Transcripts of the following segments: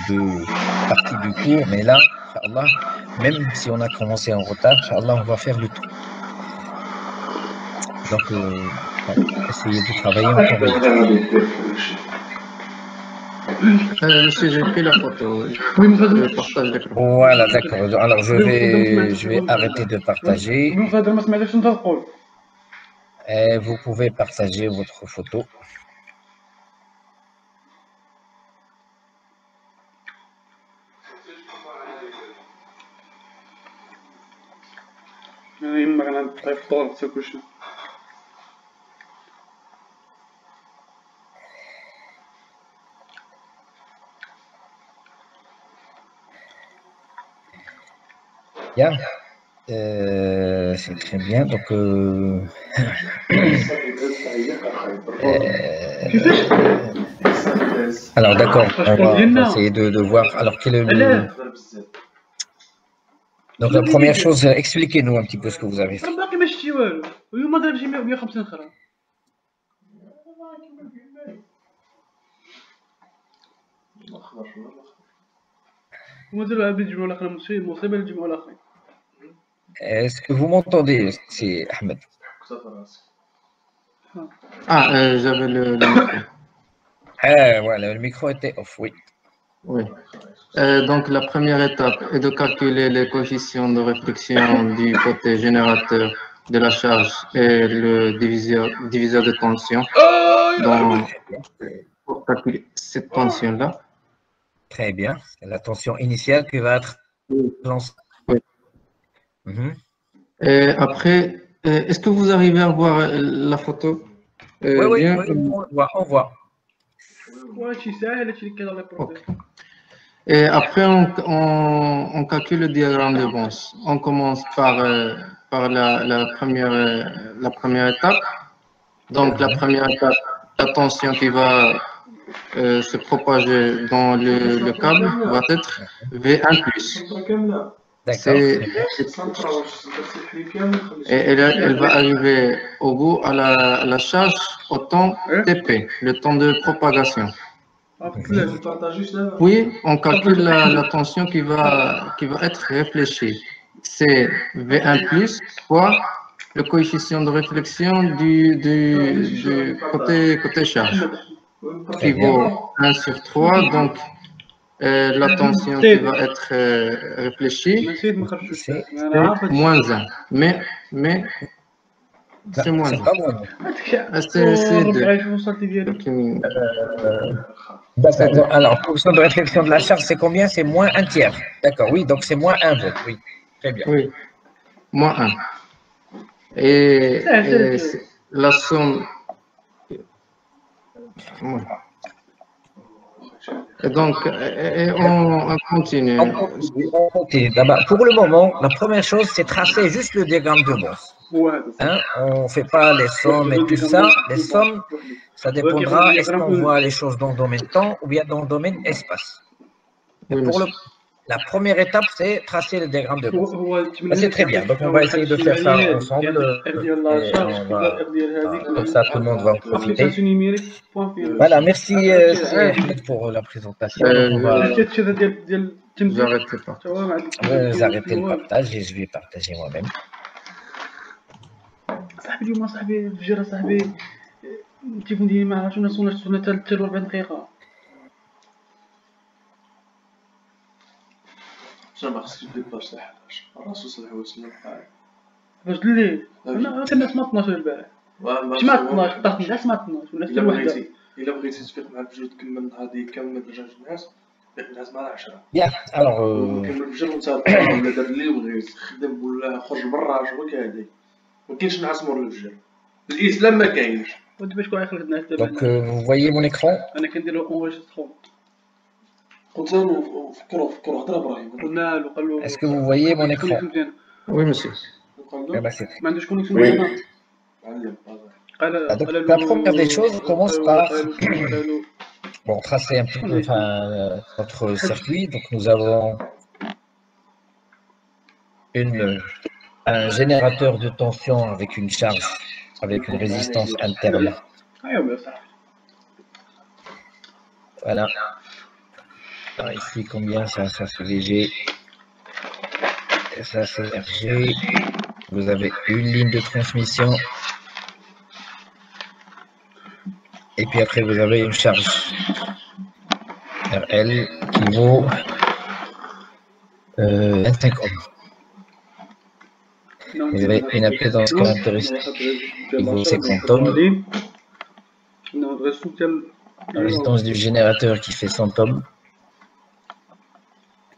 deux parties du cours, mais là, Inch'Allah, même si on a commencé en retard, Inch'Allah, on va faire le tout. Donc, essayez de travailler en temps réel. Monsieur, j'ai pris la photo. Je partage l'écran. Voilà, d'accord. Alors, je vais arrêter de partager. Et vous pouvez partager votre photo. Bien, c'est très bien. Donc, alors d'accord, on va essayer de voir. Alors, quel est le... Donc, la première chose, expliquez-nous un petit peu ce que vous avez fait. Est-ce que vous m'entendez, c'est Ahmed? Ah, j'avais le micro. Voilà, le micro était off, oui. Oui. Donc, la première étape est de calculer les coefficients de réflexion du côté générateur de la charge et le diviseur de tension pour calculer cette tension-là. Très bien. C'est la tension initiale qui va être lancée. Oui. Et après, est-ce que vous arrivez à voir la photo? Oui, on voit. Okay. Et après, on calcule le diagramme de Bose. On commence par la première étape. Donc, la première étape, la tension qui va se propager dans le câble va être V1+. Et elle va arriver au bout à la charge au temps TP, le temps de propagation. Puis, on calcule la tension qui va être réfléchie. C'est V1+ fois le coefficient de réflexion du côté charge, qui vaut 1 sur 3. Donc, la tension qui va être réfléchie, c'est moins 1. Mais c'est moins 1. C'est 2. D'accord. Alors, coefficient de réflexion de la charge, c'est combien? C'est moins 1/3. D'accord, oui, donc c'est moins 1 volt. Oui, très bien. Oui, moins 1. Et la somme. Et donc, on continue. On continue. Pour le moment, la première chose, c'est tracer juste le diagramme de Bose. Hein? On ne fait pas les sommes et tout ça. Les sommes, ça dépendra, est-ce qu'on voit les choses dans le domaine temps ou bien dans le domaine espace. Et pour la première étape, c'est tracer le diagramme de Bose. C'est très bien. Donc, on va essayer de faire ça ensemble. Comme ça, tout le monde va en profiter. Voilà, merci Ahmed pour la présentation. On va vous arrêter le partage et je vais partager moi-même. ما خصكش تبدا باش صح الرسول صلى الله عليه وسلم قال باش الليل انا كنا سمعت 12 البارح سمعت 12 طاح لا سمعت 12 ولا حتى الا بغيتي تفيق مع الفجر تكمل النهار ديك كامل ما ترجعش الناس فيق الناس مع 10 Bien, alors كمل الفجر وانت ولا دار اللي بغيت خدم ولا خرج برا شغل كهادي ما كاينش نعاس مور الفجر الاسلام ما كاينش باش كون يخرج الناس دابا. Donc vous voyez mon écran. انا كندير له اونجسترون قلت له فكروا هضر ابراهيم قلنا له قال له Est-ce que vous voyez mon écran? Oui, monsieur. ما عندوش كونيكسيون مزيانه Donc, la première des choses commence par bon, tracer un petit peu notre circuit. Donc, nous avons un générateur de tension avec une charge, avec une résistance interne. Voilà. Alors ici, combien ça c'est VG. Et ça c'est RG. Vous avez une ligne de transmission. Et puis après, vous avez une charge RL qui vaut 25 ohms. Vous avez une impédance caractéristique qui vaut 50 ohms. La résistance du générateur qui fait 100 ohms.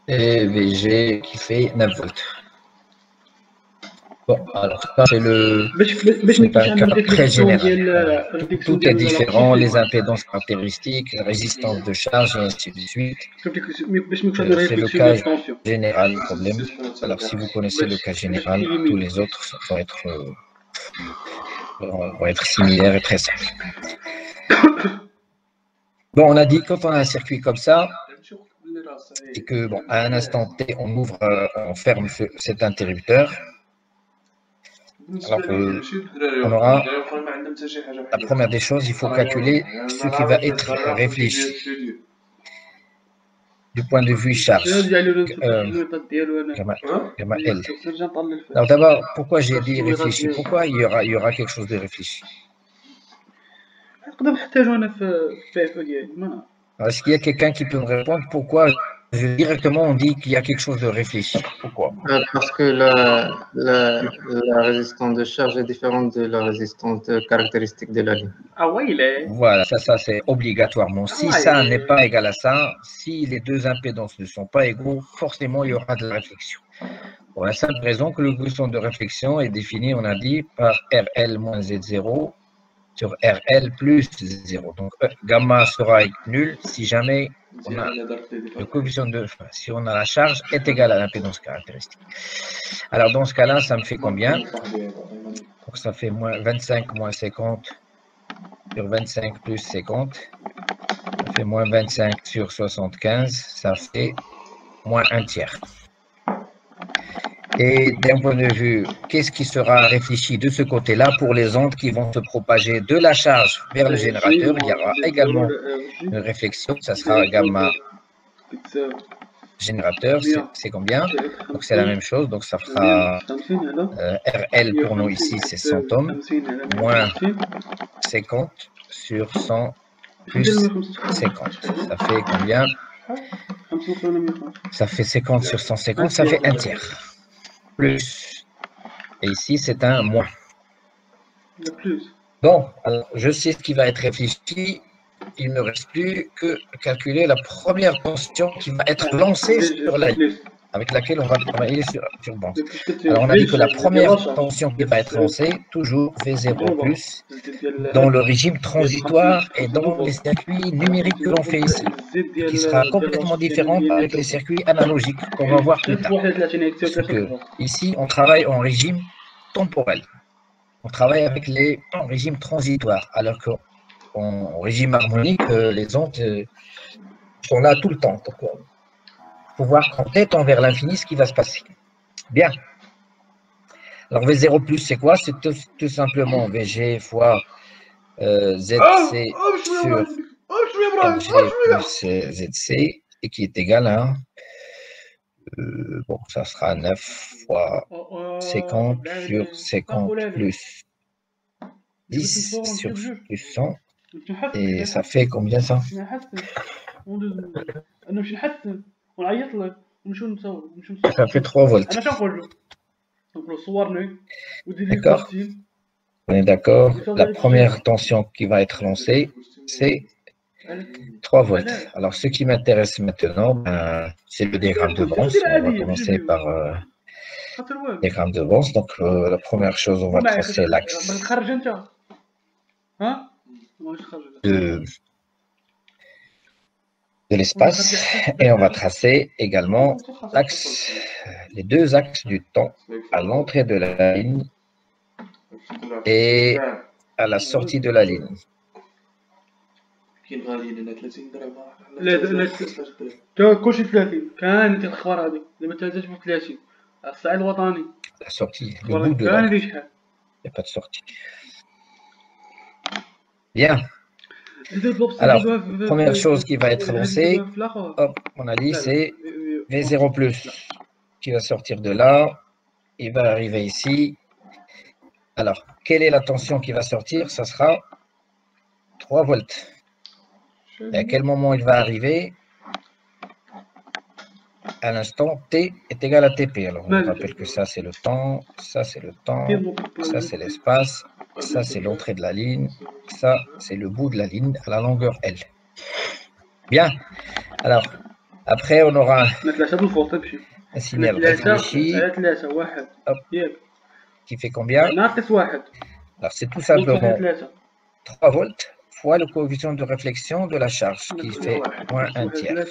Et VG qui fait 9 volts. Bon, alors ça c'est un cas très général. Tout est différent, les impédances caractéristiques, la résistance de charge et ainsi de suite. C'est le cas général, le problème. Alors si vous connaissez le cas général, tous les autres vont être similaires et très simples. Bon, on a dit quand on a un circuit comme ça, et que bon, à un instant T, on ferme cet interrupteur. Alors, on aura la première des choses, il faut calculer ce qui va être réfléchi du point de vue charge, gamma L. Alors d'abord, pourquoi j'ai dit réfléchi? Pourquoi il y aura quelque chose de réfléchi? Est-ce qu'il y a quelqu'un qui peut me répondre pourquoi directement on dit qu'il y a quelque chose de réfléchi? Pourquoi? Parce que la résistance de charge est différente de la résistance caractéristique de la ligne. Ah ouais, voilà, ça c'est obligatoirement. Si ça n'est pas égal à ça, si les deux impédances ne sont pas égaux, forcément il y aura de la réflexion. Pour la simple raison que le coefficient de réflexion est défini, on a dit, par RL moins Z0 sur RL plus Z0. Donc gamma sera nul si jamais on a le coefficient si on a la charge est égal à l'impédance caractéristique. Alors dans ce cas-là, ça me fait combien? Donc ça fait moins 25 moins 50 sur 25 plus 50. Ça fait moins 25 sur 75. Ça fait moins un tiers. Et d'un point de vue, qu'est-ce qui sera réfléchi de ce côté-là pour les ondes qui vont se propager de la charge vers le générateur? Il y aura également une réflexion, ça sera gamma générateur, c'est combien? Donc c'est la même chose, donc ça fera RL pour nous ici, c'est 100 ohms, moins 50 sur 100 plus 50. Ça fait combien? Ça fait 50 sur 150, ça fait un tiers. Plus. Et ici, c'est un moins. Bon, alors, je sais ce qui va être réfléchi. Il ne me reste plus que calculer la première tension qui va être lancée sur la ligne, avec laquelle on va travailler sur bande. Alors, on a dit que la première tension qui va être lancée, toujours V0+, dans le régime transitoire et dans les circuits numériques que l'on fait ici, qui sera complètement différent avec les circuits analogiques qu'on va voir plus tard. Parce que ici, on travaille en régime temporel. On travaille avec en régime transitoire, alors qu'en régime harmonique, les ondes sont là tout le temps. Donc, il faut voir qu'en tête vers l'infini ce qui va se passer. Bien. Alors V0+, c'est quoi? C'est tout simplement VG fois ZC sur RG plus ZC, et qui est égal à, bon, ça sera 9 fois 50 sur 50 plus 10 sur plus 100, et ça fait combien ça? Ça fait 3 volts. D'accord. On est d'accord. La première tension qui va être lancée, c'est 3 volts. Alors, ce qui m'intéresse maintenant, c'est le diagramme de Bons. On va commencer par le diagramme de Bons. Donc, la première chose, on va tracer l'axe de l'espace, et on va tracer également les deux axes du temps à l'entrée de la ligne et à la sortie de la ligne. La sortie, le bout de la ligne. Il n'y a pas de sortie. Bien. Alors, première chose qui va être lancée, hop, on a dit, c'est V0 plus qui va sortir de là. Il va arriver ici. Alors, quelle est la tension qui va sortir? Ça sera 3 volts. Et à quel moment il va arriver? À l'instant T est égal à TP. Alors, on rappelle que ça, c'est le temps, ça, c'est le temps, ça, c'est l'espace, ça, c'est l'entrée de la ligne, ça, c'est le bout de la ligne à la longueur L. Bien. Alors, après, on aura un signal réfléchi. Hop. Qui fait combien? Alors, c'est tout simplement 3 volts fois le coefficient de réflexion de la charge, qui fait moins 1 tiers.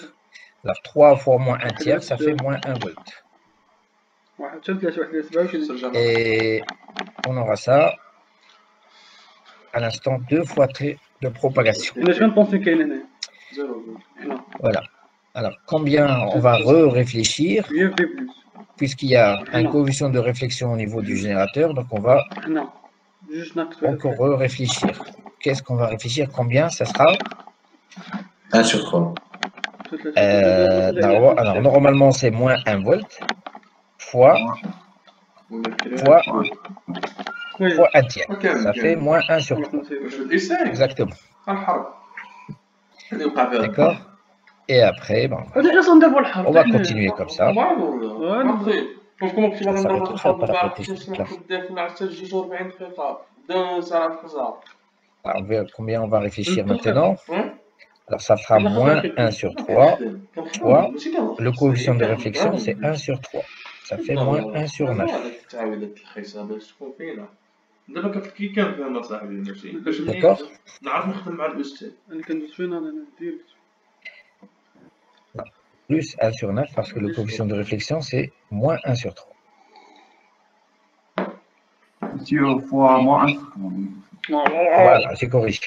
Alors, 3 fois moins 1 tiers, ça fait moins 1 volt. Et on aura ça à l'instant 2 fois T de propagation. Voilà. Alors, combien on va réfléchir, puisqu'il y a un coefficient de réflexion au niveau du générateur, donc on va encore réfléchir. Qu'est-ce qu'on va réfléchir? Combien ça sera? 1 sur 3. Alors, normalement, c'est moins 1 volt fois 1 tiers. Ça fait moins 1 sur 3. Exactement. D'accord? Et après, bon, on va continuer comme ça. Alors, on verra combien on va réfléchir maintenant. Alors, ça fera moins 1 sur 3 fois le coefficient de réflexion, c'est 1 sur 3. Ça fait moins 1 sur 9. D'accord? Plus 1 sur 9 parce que le coefficient de réflexion, c'est moins 1 sur 3. Fois moins 1. Voilà, j'ai corrigé.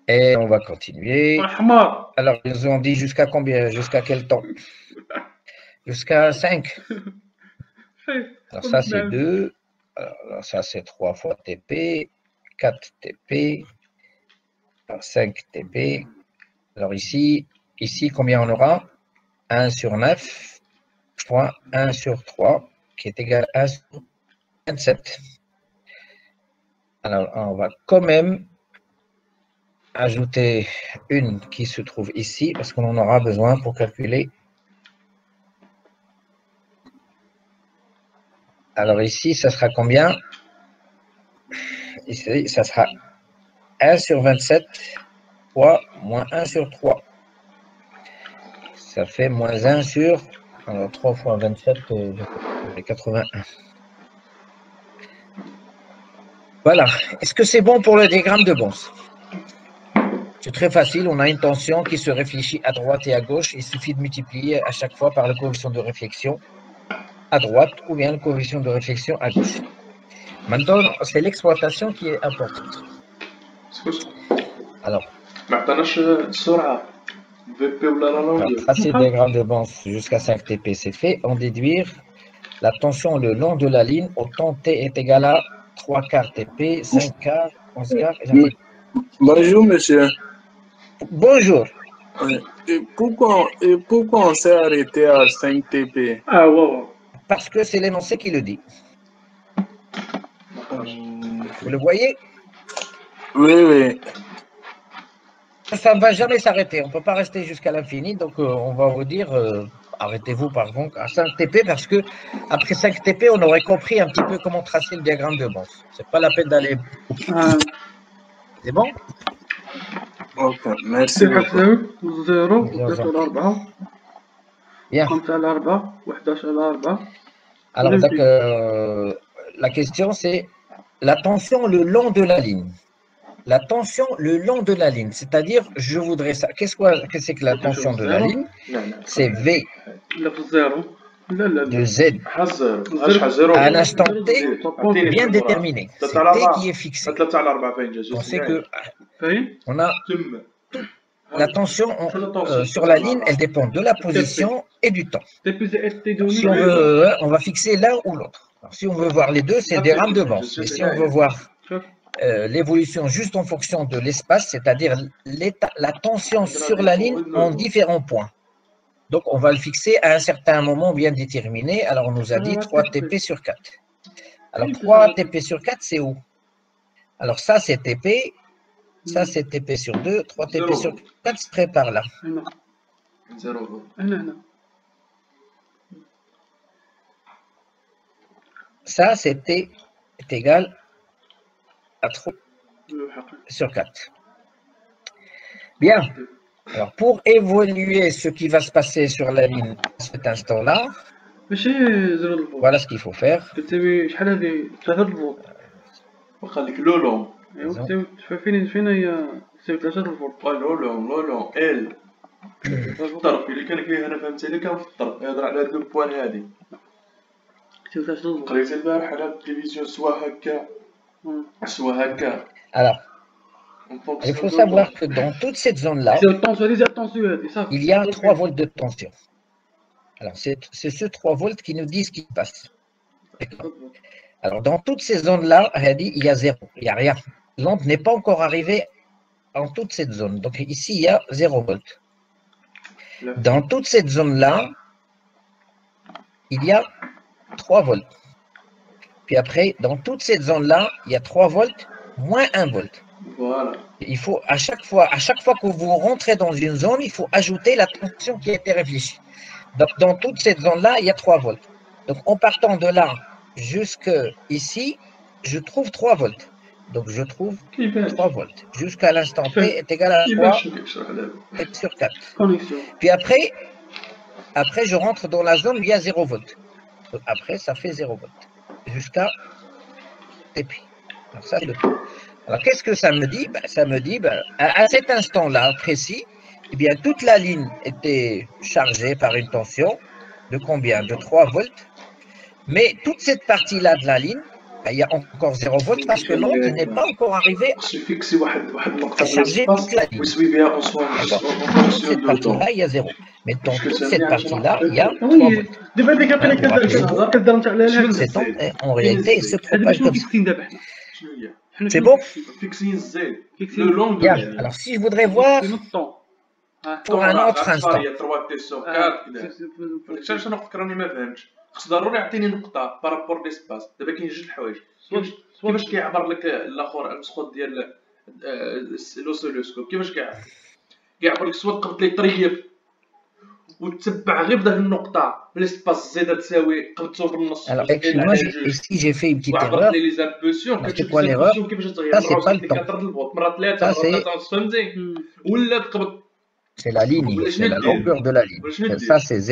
Et on va continuer. Alors, ils ont dit jusqu'à combien? Jusqu'à quel temps? Jusqu'à 5. Alors, ça, c'est 2. Alors, ça, c'est 3 fois TP. 4 TP. 5 TP. Alors, ici, combien on aura? 1 sur 9 fois 1 sur 3, qui est égal à 1 sur 27. Alors, on va quand même ajouter une qui se trouve ici, parce qu'on en aura besoin pour calculer. Alors ici, ça sera combien? Ici, ça sera 1 sur 27 fois moins 1 sur 3. Ça fait moins 1 sur... Alors 3 fois 27, 81. Voilà. Est-ce que c'est bon pour le diagramme de Bons? C'est très facile, on a une tension qui se réfléchit à droite et à gauche. Il suffit de multiplier à chaque fois par le coefficient de réflexion à droite ou bien le coefficient de réflexion à gauche. Maintenant, c'est l'exploitation qui est importante. Alors, tracer le diagramme de Bons jusqu'à 5 TP, c'est fait. En déduire la tension le long de la ligne au temps T est égal à 3 quarts TP, 5 quarts, 11 quarts. Bonjour, monsieur. Bonjour. Et pourquoi on s'est arrêté à 5 TP? Parce que c'est l'énoncé qui le dit. Vous le voyez? Oui. Ça ne va jamais s'arrêter. On ne peut pas rester jusqu'à l'infini. Donc, on va vous dire, arrêtez-vous par contre à 5 TP parce que après 5 TP, on aurait compris un petit peu comment tracer le diagramme de Bons. Ce n'est pas la peine d'aller. C'est bon? Ok, merci beaucoup. Bien. Alors, donc, la question, c'est la tension le long de la ligne. La tension le long de la ligne, c'est-à-dire, je voudrais ça. Qu'est-ce que c'est que la tension de la ligne? C'est V de Z à un instant T bien déterminé. C'est T qui est fixé. On sait que on a la tension sur la ligne, elle dépend de la position et du temps. Donc, si on veut, on va fixer l'un ou l'autre. Si on veut voir les deux, c'est le diagramme de Bons. Mais si on veut voir l'évolution juste en fonction de l'espace, c'est-à-dire la tension sur la ligne en différents points. Donc, on va le fixer à un certain moment bien déterminé. Alors, on nous a dit 3 TP sur 4. Alors, 3 TP sur 4, c'est où? Alors, ça, c'est TP. Ça, c'est TP sur 2. 3 TP sur 4 serait par là. Ça, c'était égal à 3 sur 4. Bien. Alors, pour évaluer ce qui va se passer sur la ligne à cet instant-là, voilà ce qu'il faut faire. Alors, il faut savoir que dans toute cette zone-là, il y a 3 volts de tension. Alors, c'est ce 3 volts qui nous dit ce qui se passe. Alors, dans toutes ces zones-là, il y a 0, il n'y a rien. L'onde n'est pas encore arrivée en toute cette zone. Donc, ici, il y a 0 volts. Dans toute cette zone-là, il y a 3 volts. Puis après, dans toute cette zone-là, il y a 3 volts moins 1 volt. Voilà. Il faut, à chaque fois que vous rentrez dans une zone, il faut ajouter la tension qui a été réfléchie. Donc, dans toute cette zone-là, il y a 3 volts. Donc, en partant de là jusqu'ici, je trouve 3 volts. Donc, je trouve 3 volts. Jusqu'à l'instant T est égal à 3 sur 4. Puis après, je rentre dans la zone où il y a 0 volt. Donc, après, ça fait 0 volt. Jusqu'à TP. Alors, ça, c'est le tout. Alors, qu'est-ce que ça me dit? Ça me dit, à cet instant-là précis, eh bien, toute la ligne était chargée par une tension de combien? De 3 volts. Mais toute cette partie-là de la ligne, il y a encore 0 volts parce que l'onde n'est pas encore arrivée à charger toute la ligne. Dans cette partie-là, il y a 0. Mais dans toute cette partie-là, il y a 3 volts. Cette onde, en réalité, se propage comme ça. C'est bon? Bien. Alors, si je voudrais voir pour un autre instant. خص ضروري يعطيني نقطه بارابور ليسباس. دابا كاين جوج الحوايج. كيفاش كيعبر لك الاخر المسخوط ديال لوسيلوسكوب؟ كيفاش كيعبر لك سوا تقبط لي طريف وتتبع غير بداك النقطه ليسباس زيد تساوي قبطو بالنص. Alors, excuse-moi, ici j'ai fait une petite erreur. C'est quoi l'erreur? Ça, c'est pas le temps. Ça, c'est la ligne, c'est la longueur de la ligne. Ça, c'est Z.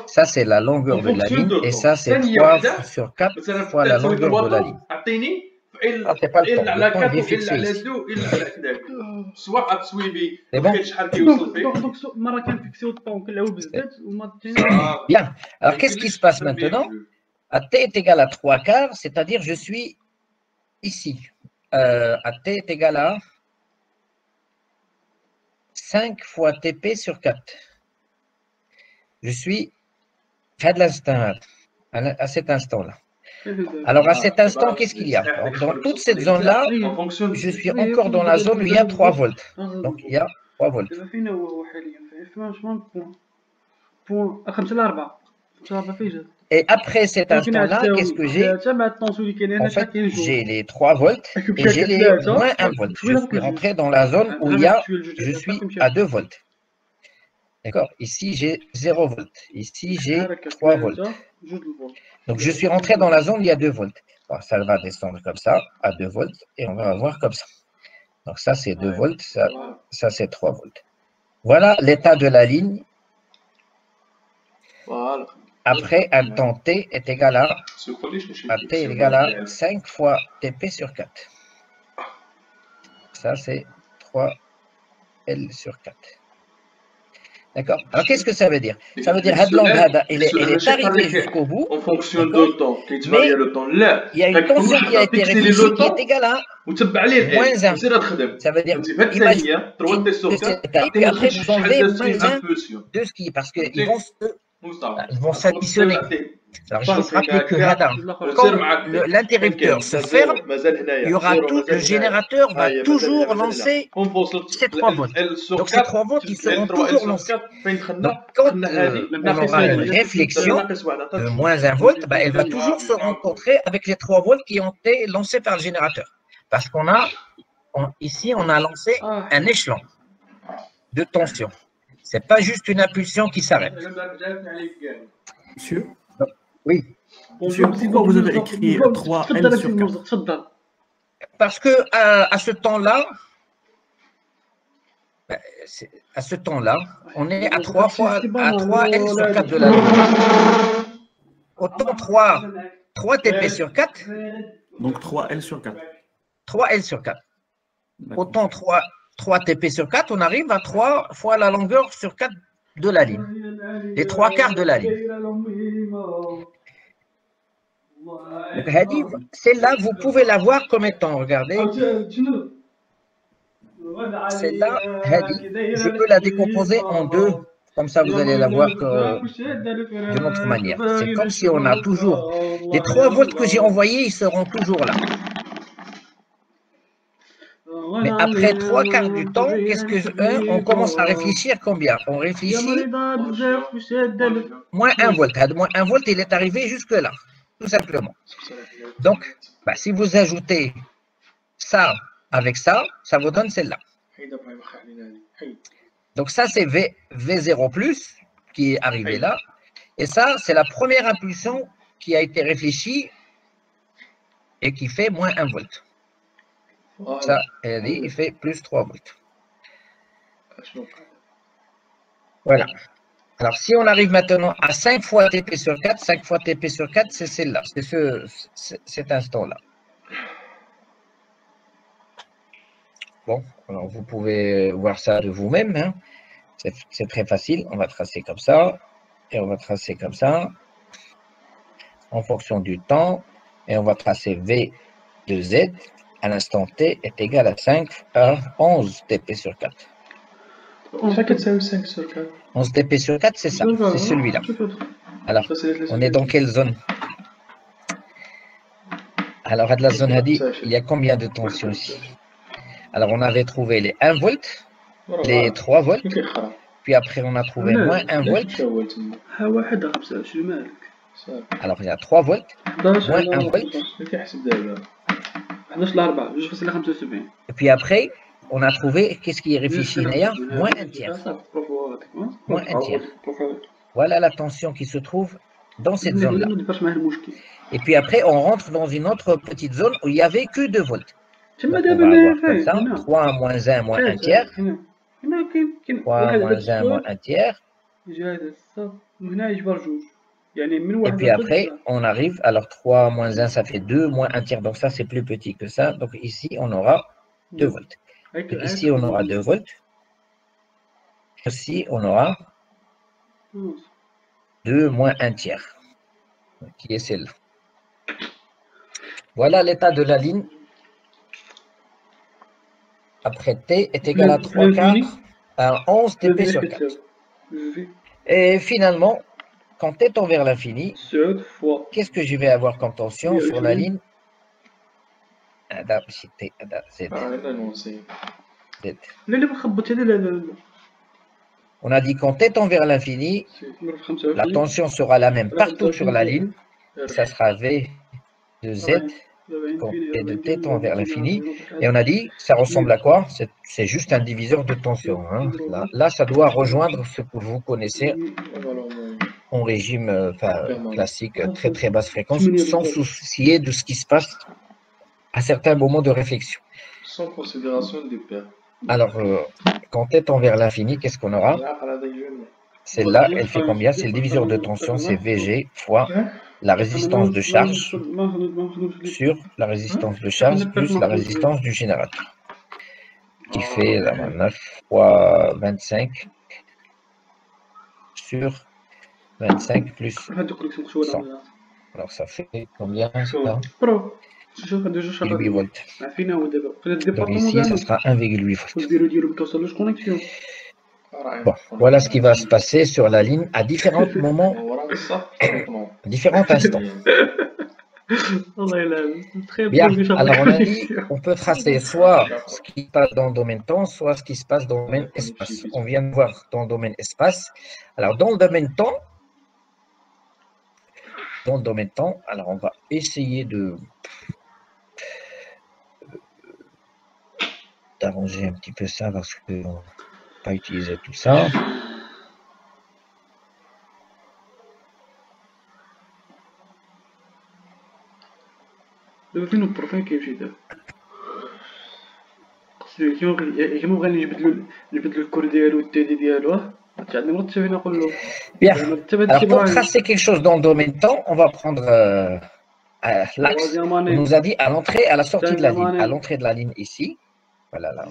Ça, c'est la longueur de la ligne. Et ça, c'est 3 sur 4 fois la longueur de la ligne. Ah, c'est pas le temps. Le temps est fixé ici. C'est bon? Bien. Alors, qu'est-ce qui se passe maintenant? À t est égal à 3 quarts, c'est-à-dire je suis ici. À t est égal à 5 fois TP sur 4. Je suis à l'instant, à cet instant-là. Alors, à cet instant, qu'est-ce qu'il y a? Dans toute cette zone-là, je suis encore dans la zone où il y a 3 volts. Donc, il y a 3 volts. Et après cet instant-là, qu'est-ce que j'ai? En fait, j'ai les 3 volts et j'ai les moins 1 volt. Je suis rentré dans la zone où je suis à 2 volts. D'accord? Ici, j'ai 0 volts. Ici, j'ai 3 volts. Donc, je suis rentré dans la zone où il y a 2 volts. Alors, ça va descendre comme ça, à 2 volts, et on va avoir comme ça. Donc, ça, c'est 2 volts, ça c'est 3 volts. Voilà l'état de la ligne. Après, un temps T est égal à T est égal à 5 fois TP sur 4. Ça, c'est 3L sur 4. D'accord? Alors, qu'est-ce que ça veut dire? Ça veut dire que l'onde, elle est arrivée jusqu'au bout. En fonction de temps, mais il y a une tension qui a été réfléchie qui est égale à moins 1. Ça veut dire, imaginez, et après, vous enlevez moins 1 de ce qui, parce qu'ils vont se Ils vont s'additionner. Alors, il faut se rappeler que quand l'interrupteur se ferme, il y aura le générateur va toujours lancer ces 3 volts. Donc, ces 3 volts, ils seront toujours lancés. Donc, quand on aura une réflexion de moins 1 volt, elle va toujours se rencontrer avec les 3 volts qui ont été lancés par le générateur. Parce qu'on a, ici, on a lancé un échelon de tension. Ce n'est pas juste une impulsion qui s'arrête. Monsieur? Oui. Monsieur, pourquoi vous avez écrit 3L sur 4? Parce que à ce temps-là, on est à 3 L sur 4 de la lumière. Autant 3 TP sur 4. Donc 3L sur 4. 3 L sur 4. Autant 3 TP sur 4, on arrive à 3 fois la longueur sur 4 de la ligne. Les 3/4 de la ligne. Celle-là, vous pouvez la voir comme étant, regardez. Celle-là, je peux la décomposer en 2. Comme ça, vous allez la voir d'une autre manière. C'est comme si on a toujours... Les 3 volts que j'ai envoyés, ils seront toujours là. Mais après 3/4 du temps, on commence à réfléchir combien? On réfléchit moins 1 volt. Moins 1 volt, il est arrivé jusque là, tout simplement. Donc, si vous ajoutez ça avec ça, ça vous donne celle-là. Donc ça, c'est V0+, qui est arrivé là. Et ça, c'est la première impulsion qui a été réfléchie et qui fait moins 1 volt. Ça, il fait plus 3 volts. Voilà. Alors, si on arrive maintenant à 5 fois TP sur 4, 5 fois TP sur 4, c'est celle-là, c'est cet instant-là. Bon, alors vous pouvez voir ça de vous-même. Hein. C'est très facile. On va tracer comme ça, et on va tracer comme ça, en fonction du temps, et on va tracer V de Z. À l'instant T est égal à 11 TP sur 4. 5 sur 4. 11 TP sur 4, c'est ça, c'est celui-là. Alors, on est dans quelle zone? Alors, à la zone Hadi, il y a combien de tensions ici? Alors, on avait trouvé les 1 volt, les 3 volts, puis après, on a trouvé moins 1 volt. Alors, il y a 3 volts, moins 1 volt. Et puis après, on a trouvé, qu'est-ce qui est réfléchi d'ailleurs? Moins 1 tiers. Moins 1 tiers. Voilà la tension qui se trouve dans cette zone-là. Et puis après, on rentre dans une autre petite zone où il n'y avait que 2 volts. Donc, on va avoir comme ça, 3 moins 1 moins 1 tiers. 3 moins 1 moins 1 tiers. Et puis après, on arrive, alors 3 moins 1, ça fait 2, moins 1 tiers, donc ça c'est plus petit que ça. Donc ici, on aura 2 volts. Et ici, on aura 2 volts. Ici, on aura 2 moins 1 tiers, qui est celle-là. Voilà l'état de la ligne. Après T est égal à 3/4 à 11 TP sur 4. Et finalement, quand T tend vers l'infini, qu'est-ce que je vais avoir comme tension sur la ligne? On a dit quand T tend vers l'infini, la tension sera la même partout sur la ligne. Ça sera V de Z et de T tend vers l'infini. Et on a dit, ça ressemble à quoi? C'est juste un diviseur de tension. Hein. Là, ça doit rejoindre ce que vous connaissez en régime classique, très très basse fréquence, sans soucier de ce qui se passe à certains moments de réflexion. Sans considération des paires. Alors, quand T tend vers l'infini, qu'est-ce qu'on aura? Celle-là, elle fait combien? C'est le diviseur de tension, c'est VG fois la résistance de charge sur la résistance de charge plus la résistance du générateur, qui fait 9 fois 25 sur 25 plus 100. Alors, ça fait combien ça? 8 volts. Donc ici, ça sera 1,8 volts. Bon, voilà ce qui va se passer sur la ligne à différents moments, différents instants. Bien, alors on a dit, on peut tracer soit ce qui se passe dans le domaine temps, soit ce qui se passe dans le domaine espace. On vient de voir dans le domaine espace. Alors dans le domaine temps, alors on va essayer d'arranger un petit peu ça parce qu'on ne va pas utiliser tout ça. دابا فين البروفيل كيمشي دابا كيما بغا نجبدلو الكور ديالو والتيدي ديالو عندنا مرتبه نقول له. Bien. Alors pour tracer quelque chose dans le domaine temps, on va prendre l'axe. On nous a dit à l'entrée et à la sortie de la ligne. À l'entrée de la ligne ici. Voilà là.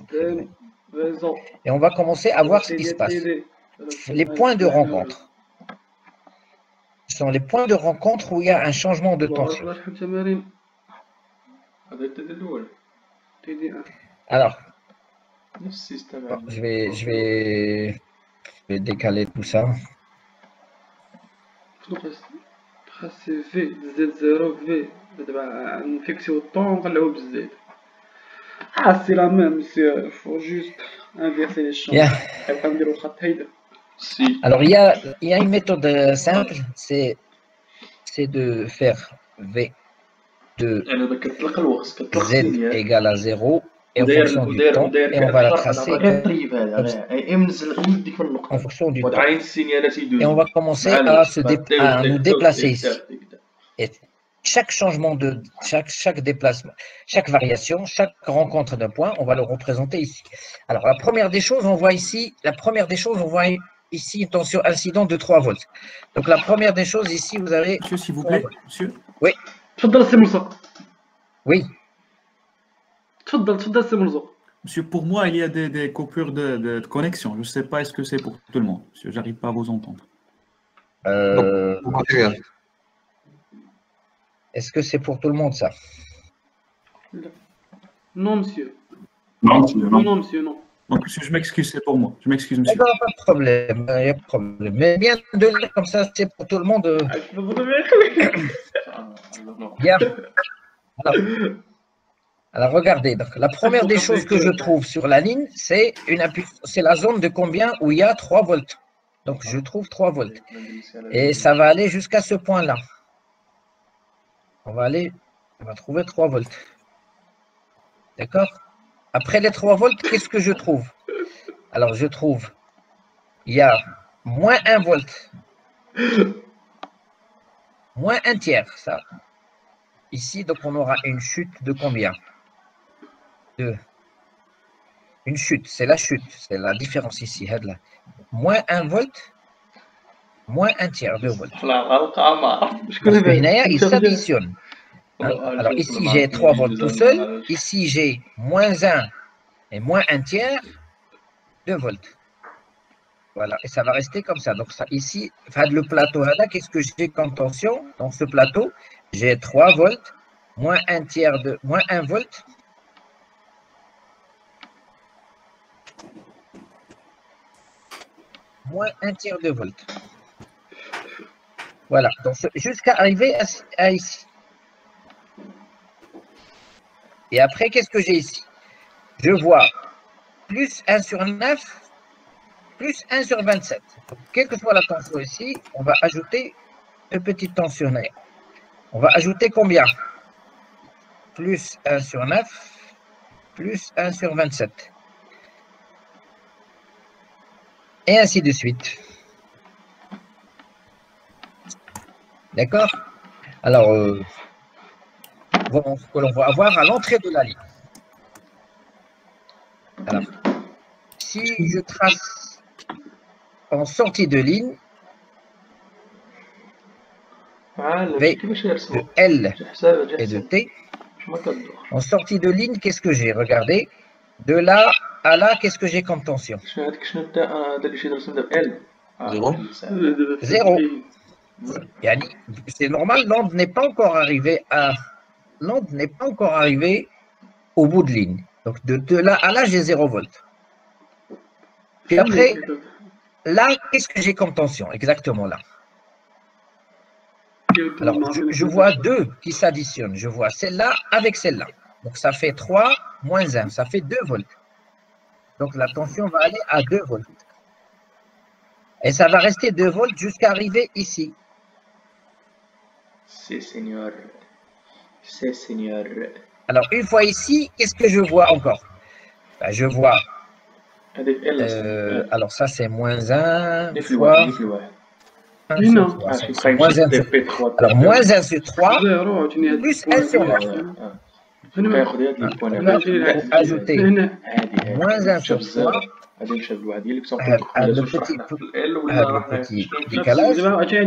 Et on va commencer à voir ce qui se passe. Les points de rencontre. Ce sont les points de rencontre où il y a un changement de tension. Alors, bon, je vais décaler tout ça. خاص في زد زيرو في دابا نفيكسيو الطون ونقلعوه بالزيت سي لا ميم سي فو جوست انفيرسي لي شون غنبقى نديرو الخط هيدا. Alors il y a une méthode simple, c'est de faire V de Z égale à 0 et en fonction du temps, et on va la tracer en fonction du temps. Et on va commencer à nous déplacer ici. Et chaque changement chaque déplacement, chaque variation, chaque rencontre d'un point, on va le représenter ici. Alors la première des choses, on voit ici une tension incidente de 3 volts. Donc la première des choses ici, vous avez... Monsieur, s'il vous plaît, monsieur. Oui. Oui. Monsieur, pour moi, il y a des coupures de connexion. Je ne sais pas, est-ce que c'est pour tout le monde? Monsieur, j'arrive pas à vous entendre. Est-ce que c'est pour tout le monde, ça? Non, monsieur. Non, monsieur, non. Non, monsieur, non. Donc, monsieur, je m'excuse, c'est pour moi. Je m'excuse, monsieur. Pas de problème, il n'y a pas de problème. Mais bien de le dire comme ça, c'est pour tout le monde. Bien. Alors regardez, donc, la première des choses que je trouve sur la ligne, c'est la zone de combien où il y a 3 volts. Donc je trouve 3 volts. Et ça va aller jusqu'à ce point-là. On va trouver 3 volts. D'accord? Après les 3 volts, qu'est-ce que je trouve? Alors je trouve, il y a moins 1 volt. Moins 1 tiers, ça. Ici, donc on aura une chute de combien? Une chute, c'est la chute, c'est la différence ici. Moins 1 volt, moins 1 tiers de volt. Parce que il s'additionne. Alors ici, j'ai 3 volts tout seul. Ici, j'ai moins 1 et moins 1 tiers de volts. Voilà, et ça va rester comme ça. Donc ça, ici, le plateau, qu'est-ce que j'ai comme tension? Dans ce plateau, j'ai 3 volts, moins 1 tiers de, moins 1 volt. Moins 1 tiers de volt. Voilà, donc jusqu'à arriver à ici. Et après, qu'est-ce que j'ai ici? Je vois plus 1 sur 9, plus 1 sur 27. Donc, quelle que soit la tension ici, on va ajouter une petite tensionnaire. On va ajouter combien? Plus 1 sur 9, plus 1 sur 27. Et ainsi de suite. D'accord? Alors, ce que l'on va avoir à l'entrée de la ligne. Alors, si je trace en sortie de ligne, V de L et de T, en sortie de ligne, qu'est-ce que j'ai? Regardez, de là à là, qu'est-ce que j'ai comme tension? 0. C'est normal, l'onde n'est pas encore arrivée au bout de ligne. Donc de là à là, j'ai 0 volt. Puis après, là, qu'est-ce que j'ai comme tension? Exactement là. Alors, je vois deux qui s'additionnent. Je vois celle-là avec celle-là. Donc, ça fait 3 moins 1. Ça fait 2 volts. Donc, la tension va aller à 2 volts. Et ça va rester 2 volts jusqu'à arriver ici. C'est Seigneur. C'est Seigneur. Alors, une fois ici, qu'est-ce que je vois encore? Ben, je vois... alors, ça, c'est moins 1 fois... Non. Moins 1 sur 3. Alors, moins 1 sur 3, plus 1 sur 9. On va ajouter moins 1 sur 3 à le petit décalage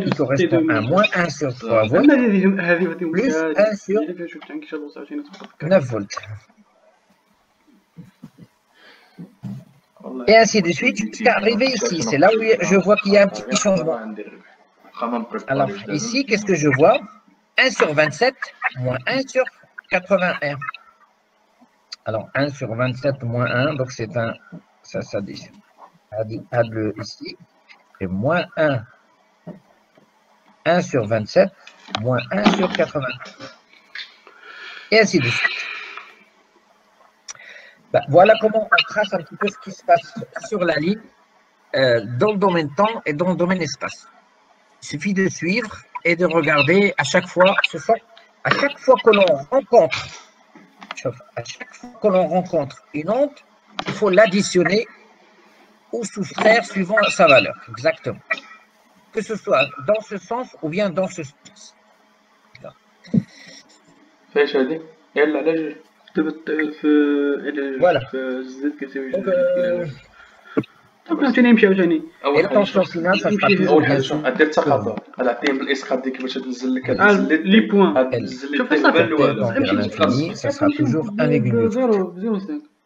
qui correspond à moins 1 sur 3 volts plus 1 sur 9 volts. Et ainsi de suite jusqu'à arriver ici. C'est là où je vois qu'il y a un petit changement. Alors ici, qu'est-ce que je vois? 1 sur 27 moins 1 sur 81. Alors 1 sur 27 moins 1, donc c'est un... Ça s'additionne. Add-le ici. Et moins 1 sur 27 moins 1 sur 81. Et ainsi de suite. Ben, voilà comment on trace un petit peu ce qui se passe sur la ligne dans le domaine temps et dans le domaine espace. Il suffit de suivre et de regarder à chaque fois. À chaque fois que l'on rencontre une onde, il faut l'additionner ou soustraire suivant sa valeur. Exactement. Que ce soit dans ce sens ou bien dans ce sens. Voilà. Donc, et la tension finale, ça sera toujours bien sûr. Les points. Ça sera toujours 1,8.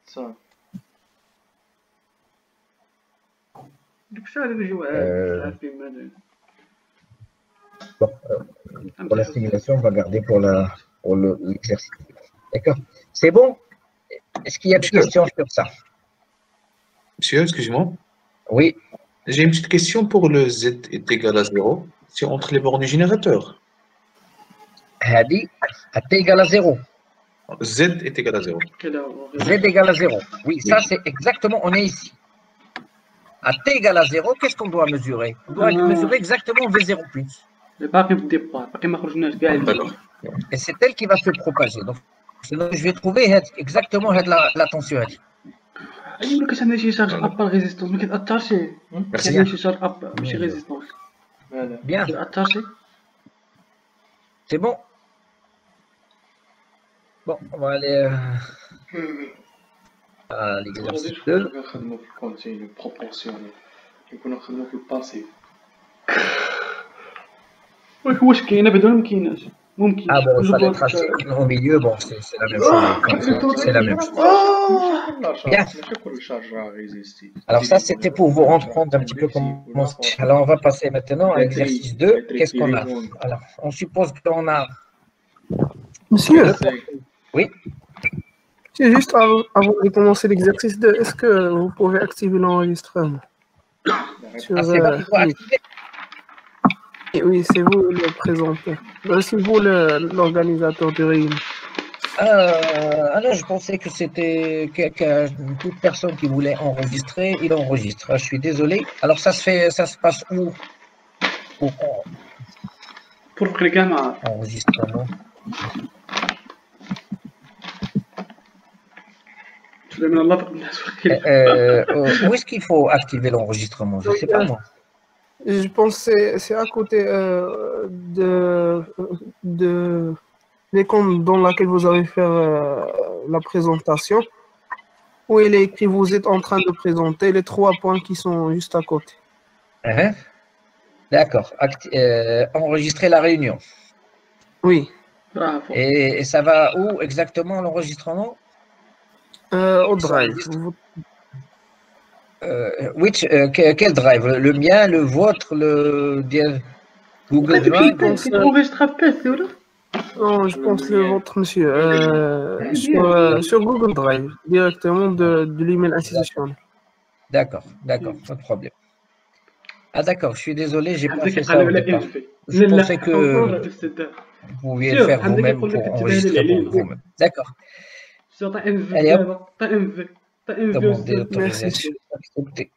Bon, pour la stimulation, on va garder pour l'exercice. D'accord. C'est bon? Est-ce qu'il y a des questions sur ça? Monsieur, excusez-moi. Oui. J'ai une petite question pour le Z est égal à 0. C'est entre les bornes du générateur. Hadi, à T égale à 0. Z est égal à 0. Z égale à 0. Oui, ça c'est exactement, on est ici. À T égale à 0, qu'est-ce qu'on doit mesurer? On doit mesurer exactement V0+. Et c'est elle qui va se propager. Donc, je vais trouver exactement la tension. ما كاش عندنا شي شارج ابار ريزيستونس ما كيتاثرش كاين شي شارج اب ماشي ريزيستونس bien كيتاثرش c'est bon. Bon, on va aller à l'exercice 2. واش كاينه بعدا ما كايناش ممكن Ah bon, il fallait tracer au milieu, bon, c'est la même chose. C'est la même chose. Bien. Alors ça, c'était pour vous rendre compte un petit peu comment... Alors, on va passer maintenant à l'exercice 2. Qu'est-ce qu'on a? Alors, on suppose qu'on a... Monsieur. Oui. C'est juste avant de commencer l'exercice 2, est-ce que vous pouvez activer l'enregistrement? C'est bon, il faut activer. Oui, c'est vous le présentateur. C'est vous l'organisateur de réunion. Ah non, je pensais que c'était toute personne qui voulait enregistrer, il enregistre. Je suis désolé. Alors ça se passe où? Pour quelqu'un enregistrement. Où est-ce qu'il faut activer l'enregistrement? Je ne sais pas moi. Je pense que c'est à côté de l'écran dans laquelle vous allez faire la présentation, où il est écrit « Vous êtes en train de présenter les 3 points qui sont juste à côté. » D'accord. Enregistrer la réunion. Oui. Et ça va où exactement l'enregistrement? Au Drive. Quel Drive? Le mien, le vôtre, le Google Drive? Non, je pense le vôtre, monsieur. Sur Google Drive, directement de l'email institutionnel. D'accord, pas de problème. Ah d'accord, je suis désolé, j'ai pas fait ça au départ. Je pensais que vous pouviez le faire vous-même pour enregistrer pour vous-même. D'accord. Allez hop. Demander l'autorisation. Accepter.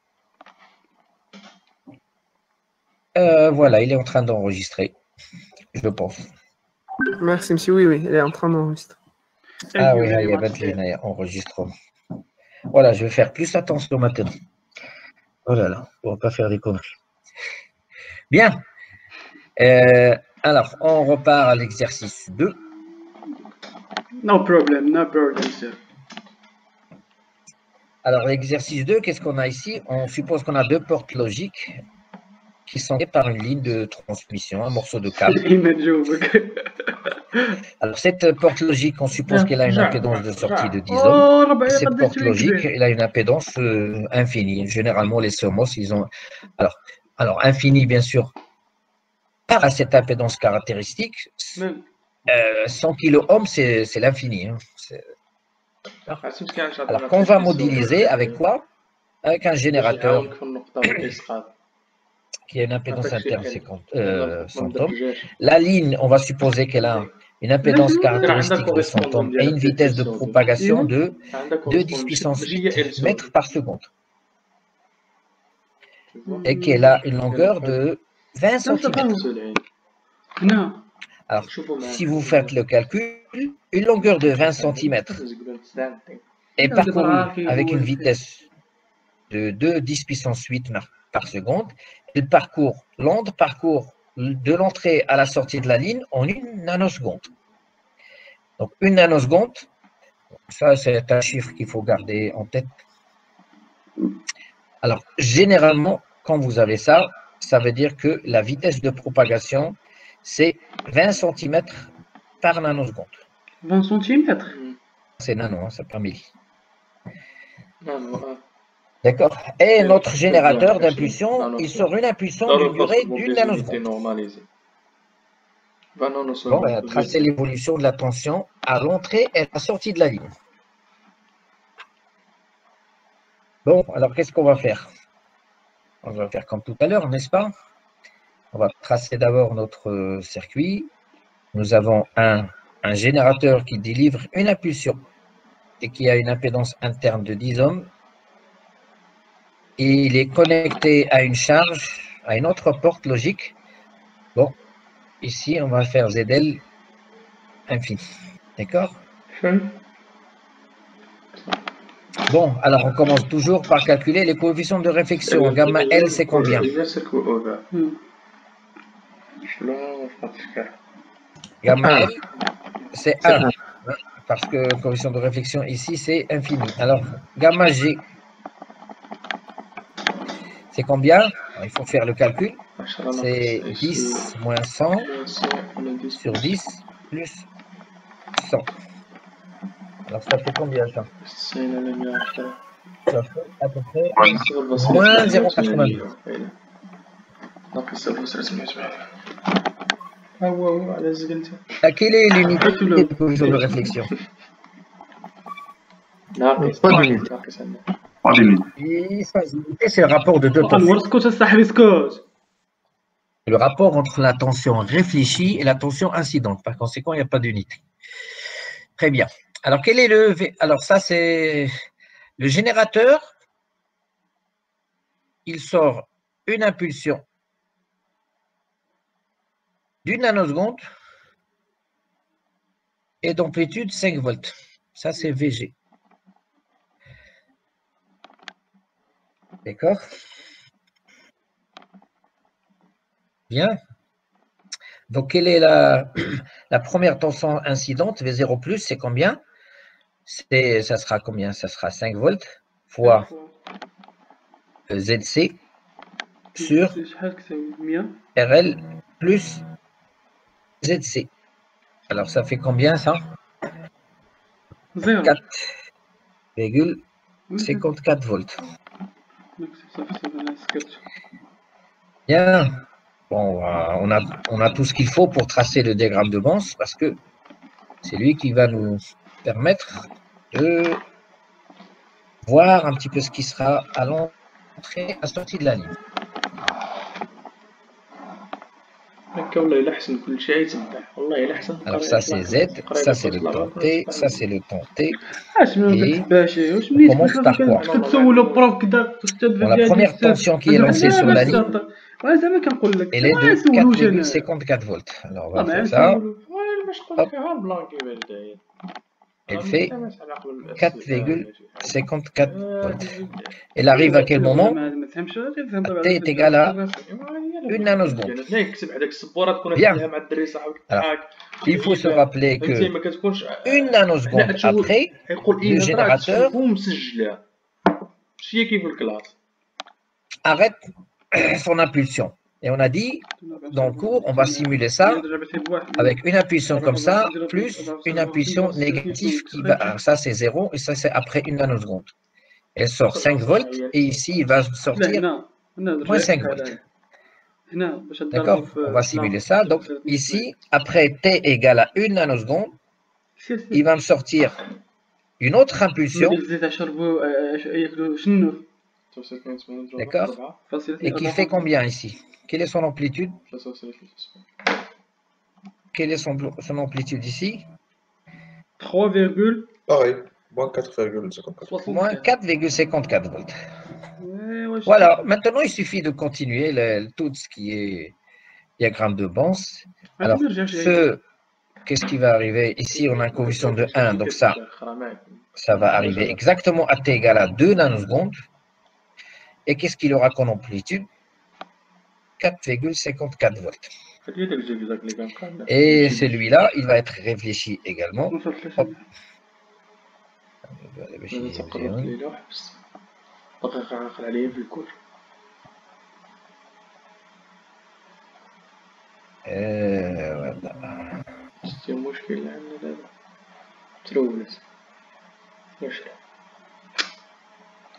Voilà, il est en train d'enregistrer, je pense. Merci, monsieur. Oui, il est en train d'enregistrer. Ah oui, il y a Badlina, enregistrement. Voilà, je vais faire plus attention maintenant. Oh là là, on ne va pas faire des conneries. Bien. Alors, on repart à l'exercice 2. No problem, sir. Alors, l'exercice 2, qu'est-ce qu'on a ici? On suppose qu'on a deux portes logiques qui sont liées par une ligne de transmission, un morceau de câble. Alors, cette porte logique, on suppose qu'elle a une impédance de sortie de 10 ohms. Cette porte logique, elle a une impédance infinie. Généralement, les SOMOS, ils ont... Alors, infinie, bien sûr, par à cette impédance caractéristique. 100 kOhm, c'est l'infini. Hein. Alors, qu'on va modéliser avec quoi? Avec un générateur qui a une impédance interne 100 ohms. La ligne, on va supposer qu'elle a une impédance caractéristique de 100 ohms et une vitesse de propagation de 10 puissance 8 mètres par seconde. Et qu'elle a une longueur de 20 cm. Alors, si vous faites le calcul, une longueur de 20 cm est parcourue avec une vitesse de 10 puissance 8 mètres par seconde. Elle parcourt, l'onde parcourt de l'entrée à la sortie de la ligne en 1 nanoseconde. Donc, 1 nanoseconde, ça c'est un chiffre qu'il faut garder en tête. Alors, généralement, quand vous avez ça, ça veut dire que la vitesse de propagation, c'est 20 cm par nanoseconde. 20 cm? C'est nano, hein, c'est pas milli. D'accord. Et notre générateur d'impulsion, il sort une impulsion d'une durée d'1 nanoseconde. Bon, on va tracer l'évolution de la tension à l'entrée et à la sortie de la ligne. Bon, alors qu'est-ce qu'on va faire? On va faire comme tout à l'heure, n'est-ce pas? On va tracer d'abord notre circuit. Nous avons un générateur qui délivre une impulsion et qui a une impédance interne de 10 ohms. Et il est connecté à une charge, à une autre porte logique. Bon, ici, on va faire ZL infini. D'accord? Bon, alors on commence toujours par calculer les coefficients de réflexion. Gamma L, c'est combien? Gamma L, c'est 1. Parce que le coefficient de réflexion ici, c'est infini. Alors, gamma G, c'est combien? Il faut faire le calcul. C'est 10 moins 100 sur 10 plus 100. Alors, ça fait combien ça? Ça fait à peu près moins 0,82. Quelle est l'unité de coefficient de réflexion? Pas d'unité. C'est le rapport de deux tensions. Le rapport entre la tension réfléchie et la tension incidente. Par conséquent, il n'y a pas d'unité. Très bien. Alors, quel est le... Alors, ça, c'est le générateur. Il sort une impulsion d'1 nanoseconde et d'amplitude 5 volts. Ça, c'est VG. D'accord? Bien. Donc, quelle est la première tension incidente? V0+, c'est combien? Ça sera combien? Ça sera 5 volts fois ZC sur RL plus ZC. Alors, ça fait combien, ça? 4,54 volts. Bien. Bon, on a tout ce qu'il faut pour tracer le diagramme de Bons parce que c'est lui qui va nous permettre de voir un petit peu ce qui sera à l'entrée et à la sortie de la ligne. Alors ça c'est Z, ça c'est le temps T, ça c'est le temps T. Et on commence par quoi? Bon, la première tension qui est lancée sur la ligne, elle est de 4,54 volts. Alors on va faire ça. Hop. Elle fait 4,54 volts. Elle arrive à quel moment? T est égal à 1 nanoseconde. Bien. Alors, il faut se rappeler que 1 nanoseconde après, le générateur arrête son impulsion. Et on a dit, dans le cours, on va simuler ça avec une impulsion comme ça, plus une impulsion négative qui va... Alors ça, c'est 0, et ça, c'est après 1 nanoseconde. Elle sort 5 volts, et ici, il va sortir moins 5 volts. D'accord? On va simuler ça. Donc, ici, après T égale à 1 nanoseconde, il va me sortir une autre impulsion. D'accord? Et qui fait combien ici? Quelle est son amplitude? Quelle est son amplitude ici? 3, pareil, moins 4,54. Moins 4,54 volts. Voilà, maintenant il suffit de continuer tout ce qui est diagramme de Banks. Alors, qu'est-ce qui va arriver? Ici, on a une coefficient de 1, donc ça va arriver exactement à T égale à 2 nanosecondes. Et qu'est-ce qu'il aura comme amplitude? 4,54 volts. Et celui-là, il va être réfléchi également. Hop.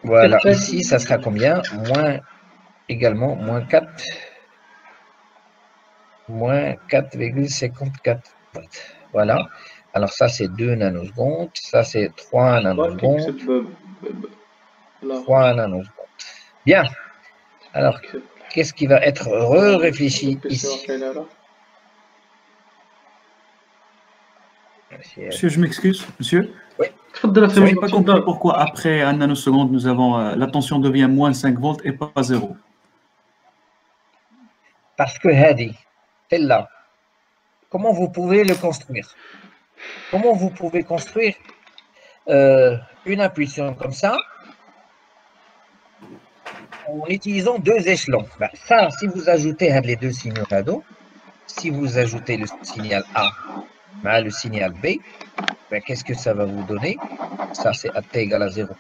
Voilà, ici, ça sera combien? Également, moins 4,54 volts. Voilà. Alors ça, c'est 2 nanosecondes. Ça, c'est 3 nanosecondes. 3 nanosecondes. Bien. Alors, qu'est-ce qui va être réfléchi ici? Monsieur, je m'excuse, monsieur. Oui. Je n'ai pas compris pourquoi après 1 nanoseconde, nous avons la tension devient moins 5 volts et pas 0. Parce que Hadi, celle-là, comment vous pouvez le construire? Comment vous pouvez construire une impulsion comme ça en utilisant 2 échelons? Ben, ça, si vous ajoutez les 2 signaux cadeaux, si vous ajoutez le signal A à le signal B, ben, qu'est-ce que ça va vous donner? Ça, c'est à T égale à 0.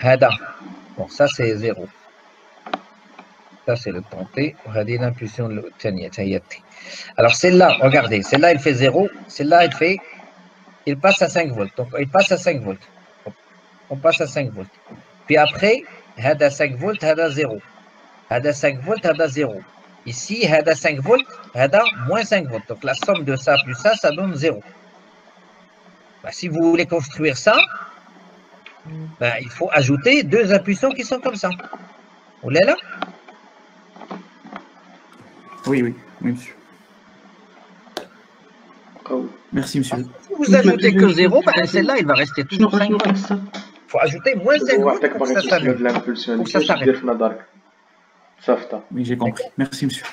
Hada. Bon, ça, c'est 0. Ça, c'est le temps T. Regardez l'impulsion de T. Alors, celle-là, regardez, celle-là, elle fait 0. Celle-là, il passe à 5 volts. Donc, il passe à 5 volts. On passe à 5 volts. Puis après, Hada 5 volts, Hada 0. Hada 5 volts, Hada 0. Ici, Hada 5 volts, Hada moins 5 volts. Donc, la somme de ça plus ça donne 0. Ben, si vous voulez construire ça, ben, il faut ajouter 2 impulsions qui sont comme ça. Vous l'avez là? Oui, monsieur. Merci, monsieur. Si vous ajoutez que 0, ben, celle-là, il va rester toujours 5 volts. Il faut ajouter moins 5 volts pour que ça s'arrête. Oui, j'ai compris. Merci, monsieur.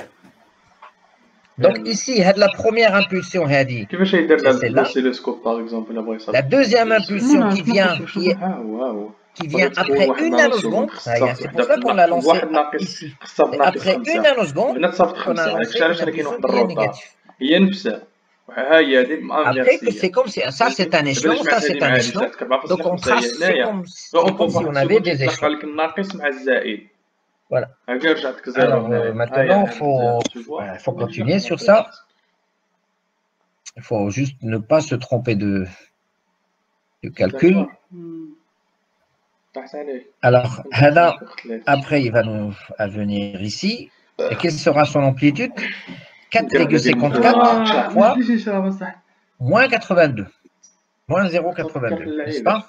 Donc ici, la première impulsion, Hadi, c'est celle-là. La deuxième impulsion qui vient après 1 nanoseconde, c'est pour ça qu'on l'a lancé ici. Après 1 nanoseconde, on a lancé une impulsion qui est négative. Après, c'est comme si ça c'est un échelon, ça c'est un échelon. Donc on trace, c'est comme si on avait des échelons. Voilà. Alors maintenant, il faut continuer sur ça. Il faut juste ne pas se tromper de calcul. Alors, Hada, après, il va nous venir ici. Et quelle sera son amplitude? 4,54 fois moins 82. Moins 0,82, n'est-ce pas?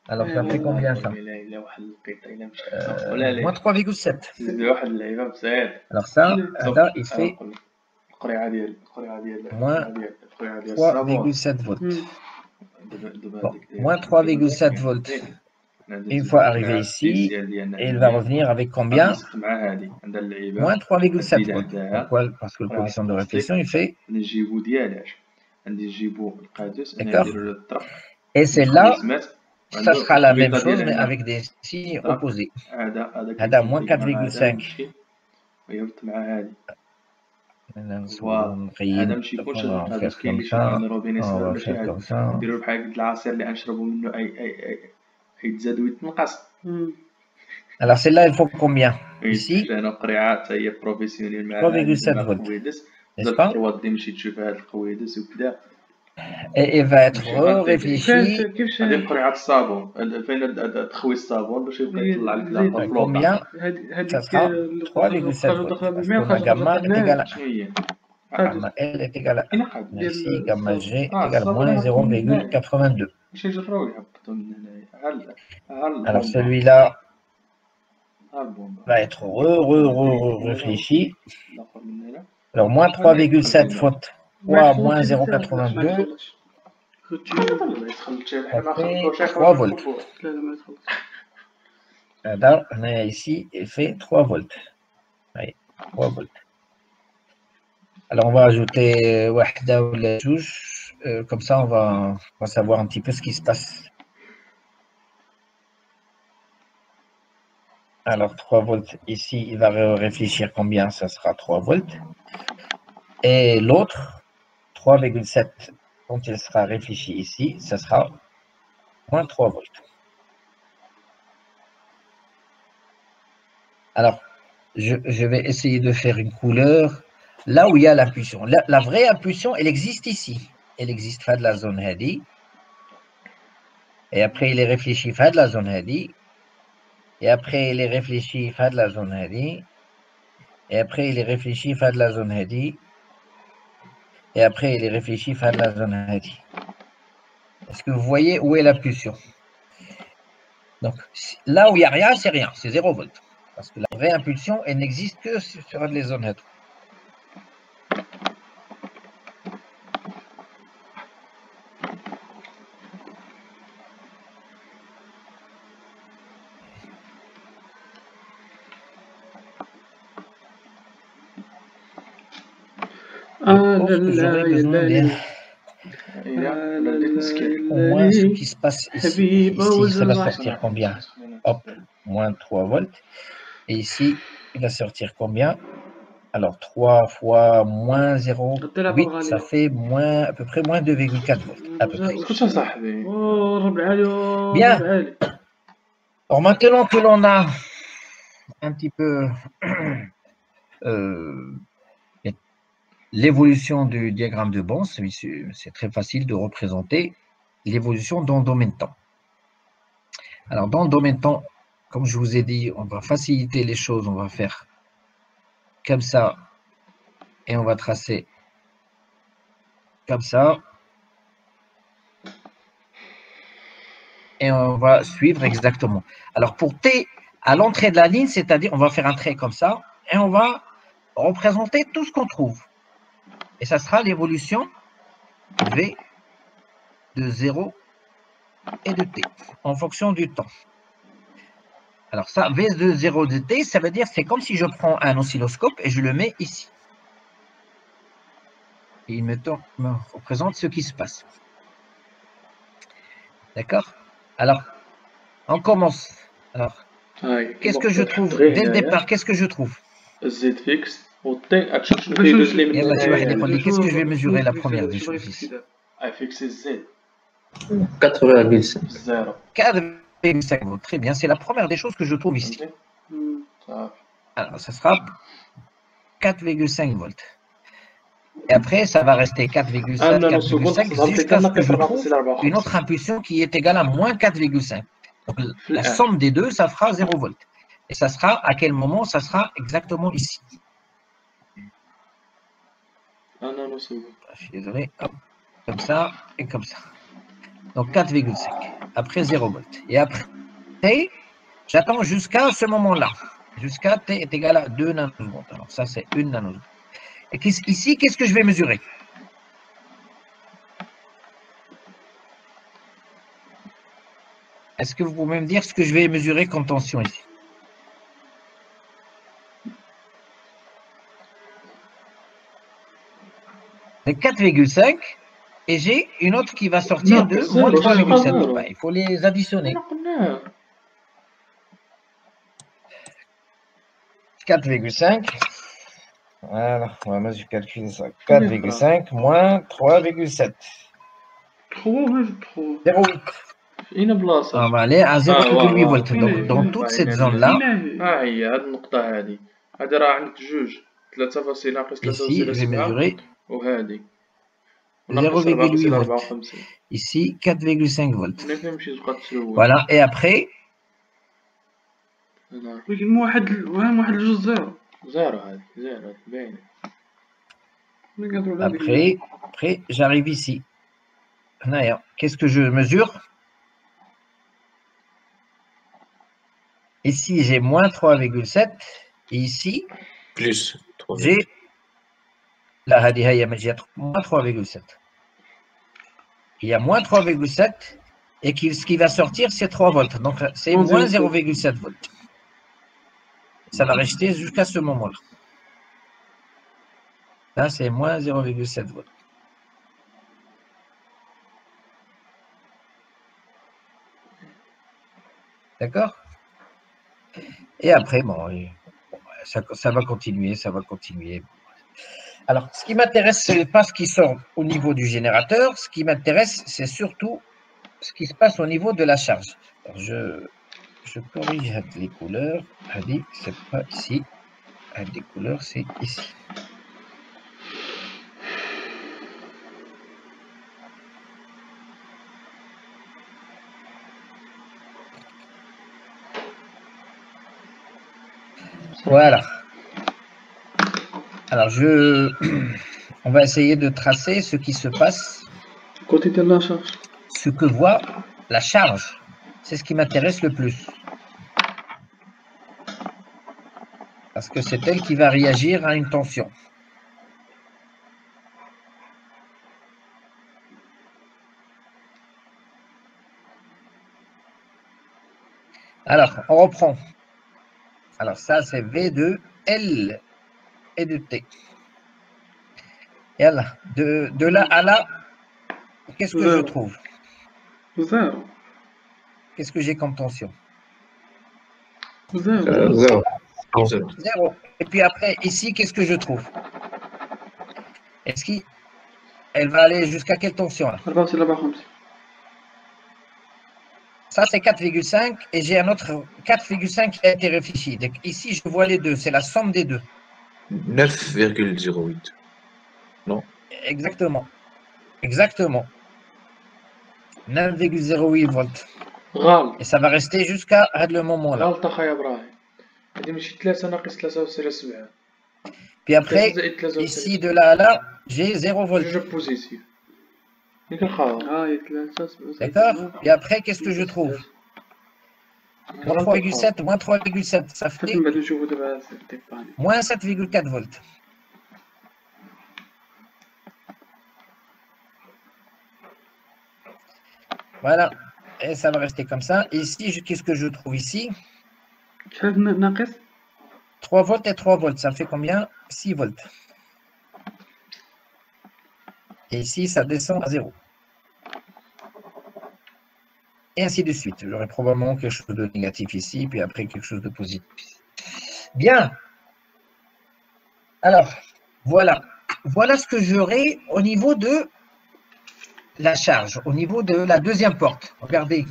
Alors, ça fait combien ça? Moins 3,7. Alors ça, il fait moins 3,7 volts. Bon, moins 3,7 volts. Une fois arrivé ici, il va revenir avec combien? Moins 3,7 volts. Pourquoi? Parce que le coefficient de réflexion, il fait. D'accord? Et c'est là, ça sera la même chose, mais avec des signes opposés. هذا moins 4,5. On va faire comme ça. On va faire comme ça. Alors celle-là, il faut combien? Ici, 3,7 volts. N'est-ce pas? Et il va être réfléchi. Combien? Ça sera 3,7 volts. Parce que ma gamma est égale à 1. Gamma L est égale à 1. Ici, gamma G est égale à moins 0,82. Alors celui-là va être réfléchi. Alors moins 3,7 volts fois moins 0,82. Ça fait 3 volts. Là, on est ici, il fait 3 volts. Oui, 3 volts. Alors, on va ajouter wahda ou la touche. Comme ça, on va savoir un petit peu ce qui se passe. Alors, 3 volts ici, il va réfléchir combien? Ça sera 3 volts. Et l'autre, 3,7, quand il sera réfléchi ici, ça sera moins 3 volts. Alors, je vais essayer de faire une couleur là où il y a l'impulsion. La vraie impulsion, elle existe ici. Elle existe dans la zone Hadi. Et après, il est réfléchi dans la zone Hadi. Et après, il est réfléchi dans la zone Hadi. Et après, il est réfléchi dans la zone Hadi. Et après, il est réfléchi dans la zone Hadi. Est-ce que vous voyez où est l'impulsion? Donc, là où il n'y a rien, c'est rien. C'est 0 volts. Parce que la vraie impulsion, elle n'existe que sur les zones Hadi. J'aurais besoin d'aide. Au moins, ce qui se passe ici, ça va sortir combien? Hop, moins 3 volts. Et ici, il va sortir combien? Alors, 3 fois moins 0,8, ça fait à peu près moins 2,4 volts. À peu près. Bien. Alors, maintenant que l'on a un petit peu l'évolution du diagramme de Bons, c'est très facile de représenter l'évolution dans le domaine temps. Alors, dans le domaine temps, comme je vous ai dit, on va faciliter les choses, on va faire comme ça, et on va tracer comme ça, et on va suivre exactement. Alors, pour T, à l'entrée de la ligne, c'est-à-dire, on va faire un trait comme ça, et on va représenter tout ce qu'on trouve. Et ça sera l'évolution V de 0 et de T, en fonction du temps. Alors ça, V de 0 de T, ça veut dire c'est comme si je prends un oscilloscope et je le mets ici. Et il me représente ce qui se passe. D'accord? Alors, on commence. Alors, qu'est-ce que je trouve? Dès le départ, qu'est-ce que je trouve? Z fixe. Qu'est-ce que je vais mesurer la première des choses ici? Z. 4,5. 4,5 volts. Très bien, c'est la première des choses que je trouve ici. Alors, ça sera 4,5 volts. Et après, ça va rester 4,7, 4,5 jusqu'à ce que je trouve une autre impulsion qui est égale à moins 4,5. Donc, la somme des deux, ça fera 0 volts. Et ça sera à quel moment? Ça sera exactement ici. Je suis désolé. Hop. Comme ça et comme ça. Donc 4,5. Après 0 volts. Et après, j'attends jusqu'à ce moment-là. Jusqu'à T est égal à 2 nanosecondes. Alors ça, c'est 1 nanoseconde. Et ici, qu'est-ce que je vais mesurer? Est-ce que vous pouvez me dire ce que je vais mesurer comme tension ici? C'est 4,5 et j'ai une autre qui va sortir de moins 3,7. Il faut les additionner. 4,5. Voilà, moi je calcule ça. 4,5 moins 3,7. 0,8. On va aller à 0,8 volts. Donc dans toute cette zone-là, ici, je vais mesurer 0,8 volts. Ici, 4,5 volts. Voilà, et après, après j'arrive ici. Qu'est-ce que je mesure? Ici, j'ai moins 3,7. Et ici, plus j'ai la moins 3,7. Il y a moins 3,7 et ce qui va sortir, c'est 3 volts. Donc, c'est moins 0,7 volts. Ça va rester jusqu'à ce moment-là. Là, c'est moins 0,7 volts. D'accord? Et après, bon, ça va continuer, ça va continuer. Alors, ce qui m'intéresse, ce n'est pas ce qui sort au niveau du générateur. Ce qui m'intéresse, c'est surtout ce qui se passe au niveau de la charge. Alors, je corrige les couleurs. C'est pas ici. Les couleurs, c'est ici. Voilà. Alors, on va essayer de tracer ce qui se passe. Côté de la charge. Ce que voit la charge. C'est ce qui m'intéresse le plus. Parce que c'est elle qui va réagir à une tension. Alors, on reprend. Alors, ça, c'est V de L et de T. Et là, de là à là, qu'est-ce que je trouve? Zéro. Qu'est-ce que j'ai comme tension? Zéro. Zéro. Et puis après, ici, qu'est-ce que je trouve? Est-ce qu'elle va aller jusqu'à quelle tension là? Ça, c'est 4,5 et j'ai un autre 4,5 qui a été réfléchi. Donc ici, je vois les deux. C'est la somme des deux. 9,08. Non? Exactement. Exactement. 9,08 volts. Et ça va rester jusqu'à le moment-là. Puis après, ici, de là à là, j'ai 0 volts. D'accord? Et après, qu'est-ce que je trouve? Moins 3,7, moins 3,7, ça fait moins 7,4 volts. Voilà. Et ça va rester comme ça. Et ici, qu'est-ce que je trouve ici? 3 volts et 3 volts. Ça fait combien? 6 volts. Et ici, ça descend à 0. Et ainsi de suite. J'aurai probablement quelque chose de négatif ici, puis après quelque chose de positif. Bien. Alors, voilà. Voilà ce que j'aurai au niveau de la charge, au niveau de la deuxième porte. Regardez.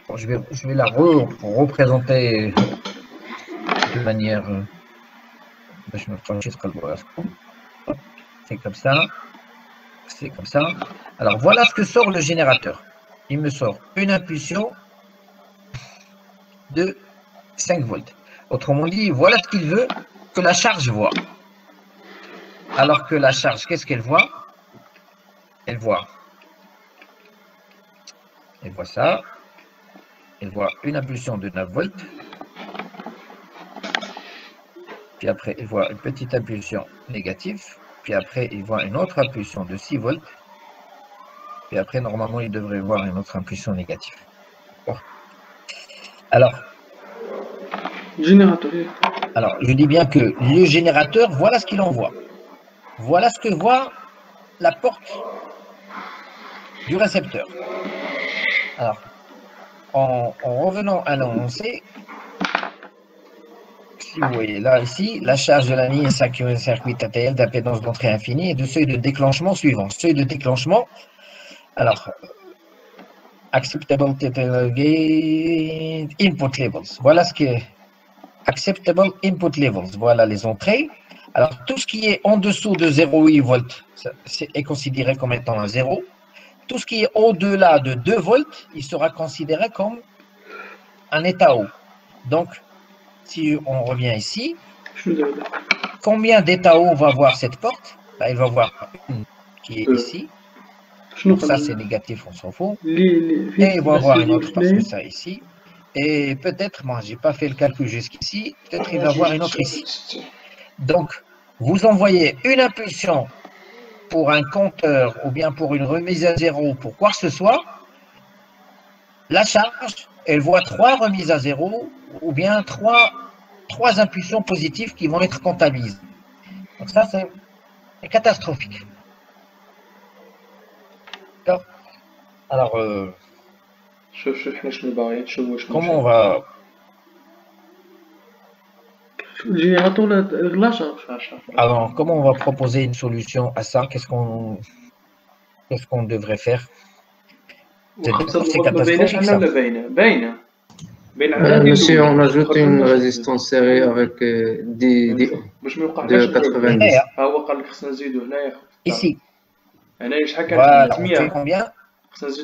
Bon, je vais la représenter de manière... Je me c'est comme ça. C'est comme ça. Alors, voilà ce que sort le générateur. Il me sort une impulsion de 5 volts. Autrement dit, voilà ce qu'il veut que la charge voit. Alors que la charge, qu'est-ce qu'elle voit? elle voit ça. Elle voit une impulsion de 9 volts. Puis après, elle voit une petite impulsion négative. Puis après, il voit une autre impulsion de 6 volts. Puis après, normalement, il devrait voir une autre impulsion négative. Bon. Alors, je dis bien que le générateur, voilà ce qu'il envoie. Voilà ce que voit la porte du récepteur. Alors, en revenant à l'annoncé, si vous voyez là, ici, la charge de la ligne circuit ATL d'impédance d'entrée infinie et de seuil de déclenchement suivant. Seuil de déclenchement, alors, acceptable input levels. Voilà ce qui est acceptable input levels. Voilà les entrées. Alors, tout ce qui est en dessous de 0,8 volts est considéré comme étant un 0. Tout ce qui est au-delà de 2 volts, il sera considéré comme un état haut. Donc, si on revient ici, combien d'états hauts va voir cette porte? Ben, il va voir une qui est ici. Donc ça, c'est négatif, on s'en fout. Et il va voir une autre parce que ça ici. Et peut-être, moi, je n'ai pas fait le calcul jusqu'ici, peut-être il va voir une autre ici. Donc, vous envoyez une impulsion pour un compteur ou bien pour une remise à zéro, pour quoi que ce soit. La charge, elle voit 3 remises à zéro ou bien 3 impulsions positives qui vont être comptabilisées. Donc ça, c'est catastrophique. D'accord? Alors, comment on va... Alors, comment on va proposer une solution à ça? Qu'est-ce qu'on devrait faire? C'est catastrophique, ça. Monsieur, on ajoute une résistance serrée avec de 90. Ici. Voilà, on fait combien?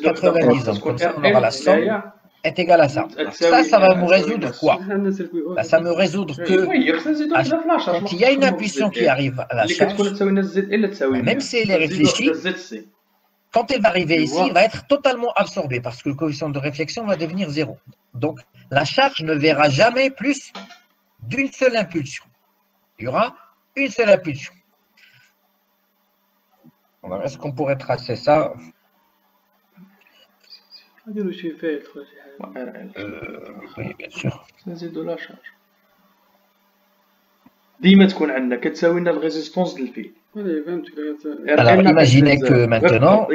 90 ohms. Comme ça, on aura la somme est égale à ça. Alors, ça va me résoudre quoi? Ben, ça me résoudre que quand il y a une impulsion qui arrive à la charge, même si elle est réfléchie, quand elle va arriver ici, elle va être totalement absorbée parce que le coefficient de réflexion va devenir 0. Donc, la charge ne verra jamais plus d'une seule impulsion. Il y aura une seule impulsion. Est-ce qu'on pourrait tracer ça? Oui, bien sûr. Alors, imaginez que maintenant,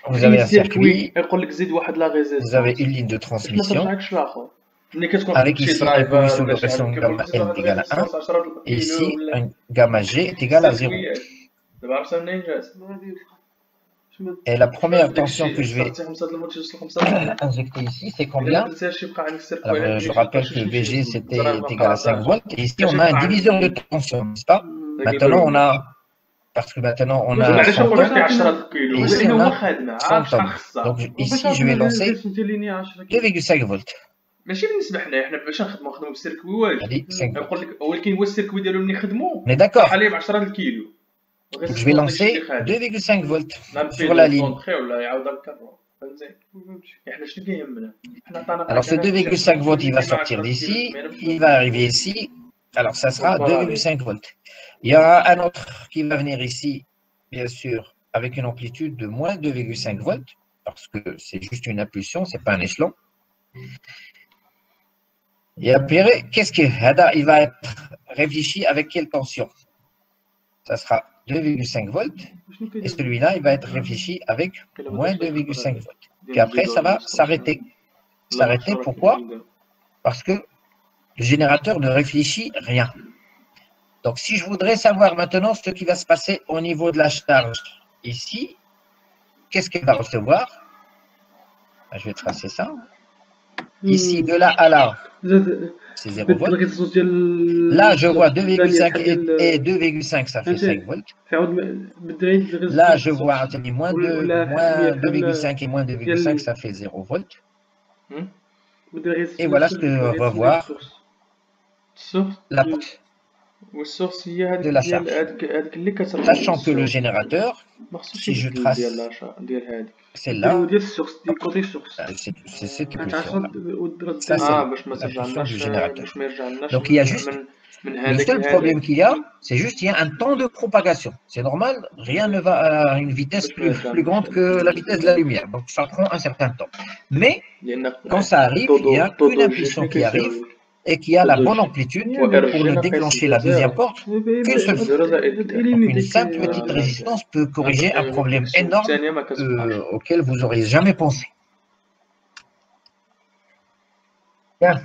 vous avez un circuit, vous avez une ligne de transmission, avec ici un coefficient de pression gamma L est égal à 1, et ici, un gamma G est égal à 0. Et la première tension que je vais injecter ici, c'est combien? Alors, je rappelle que VG, c'était égal à 5 volts. Et ici, on a un diviseur de tension, n'est-ce pas? Maintenant, on a... Parce que maintenant, on a 100 tonnes. Et ici, on a 100 tonnes. Donc, ici, je vais lancer 2,5 volts. ماشي بالنسبه حنا باش نخدموا بالسيركوي واجد نقول لك ولكن هو السيركوي ديالو ملي خدموا بحال ب 10 الكيلو. Je vais lancer 2,5 volts sur la ligne. Alors ce 2,5 volts, il va sortir d'ici, il va arriver ici. Alors ça sera 2,5 volts. Il y aura un autre qui va venir ici, bien sûr, avec une amplitude de moins 2,5 volts, parce que c'est juste une impulsion, ce n'est pas un échelon. Et après, qu'est-ce qu'il il va être réfléchi avec quelle tension? Ça sera 2,5 volts, et celui-là, il va être réfléchi avec moins 2,5 volts. Puis après, ça va s'arrêter. S'arrêter, pourquoi? Parce que le générateur ne réfléchit rien. Donc, si je voudrais savoir maintenant ce qui va se passer au niveau de la charge ici, qu'est-ce qu'elle va recevoir? Je vais tracer ça. Ici, de là à là, c'est 0 volts. Là, je vois 2,5 et 2,5, ça fait 5 volts. Là, je vois moins 2,5 et moins 2,5, ça fait 0 volts. Et voilà ce que va voir la porte. de la charge. Sachant que le générateur, si je trace celle-là, c'est cette pulsion-là. Ça, c'est la pulsion du générateur. Donc, il y a juste, le seul problème qu'il y a, c'est juste qu'il y a un temps de propagation. C'est normal, rien ne va à une vitesse plus grande que la vitesse de la lumière. Donc, ça prend un certain temps. Mais, quand ça arrive, il y a une impulsion qui arrive et qui a la bonne amplitude pour ne déclencher la deuxième porte qu'une seule fois. Une simple petite résistance peut corriger un problème énorme auquel vous n'auriez jamais pensé. Bien.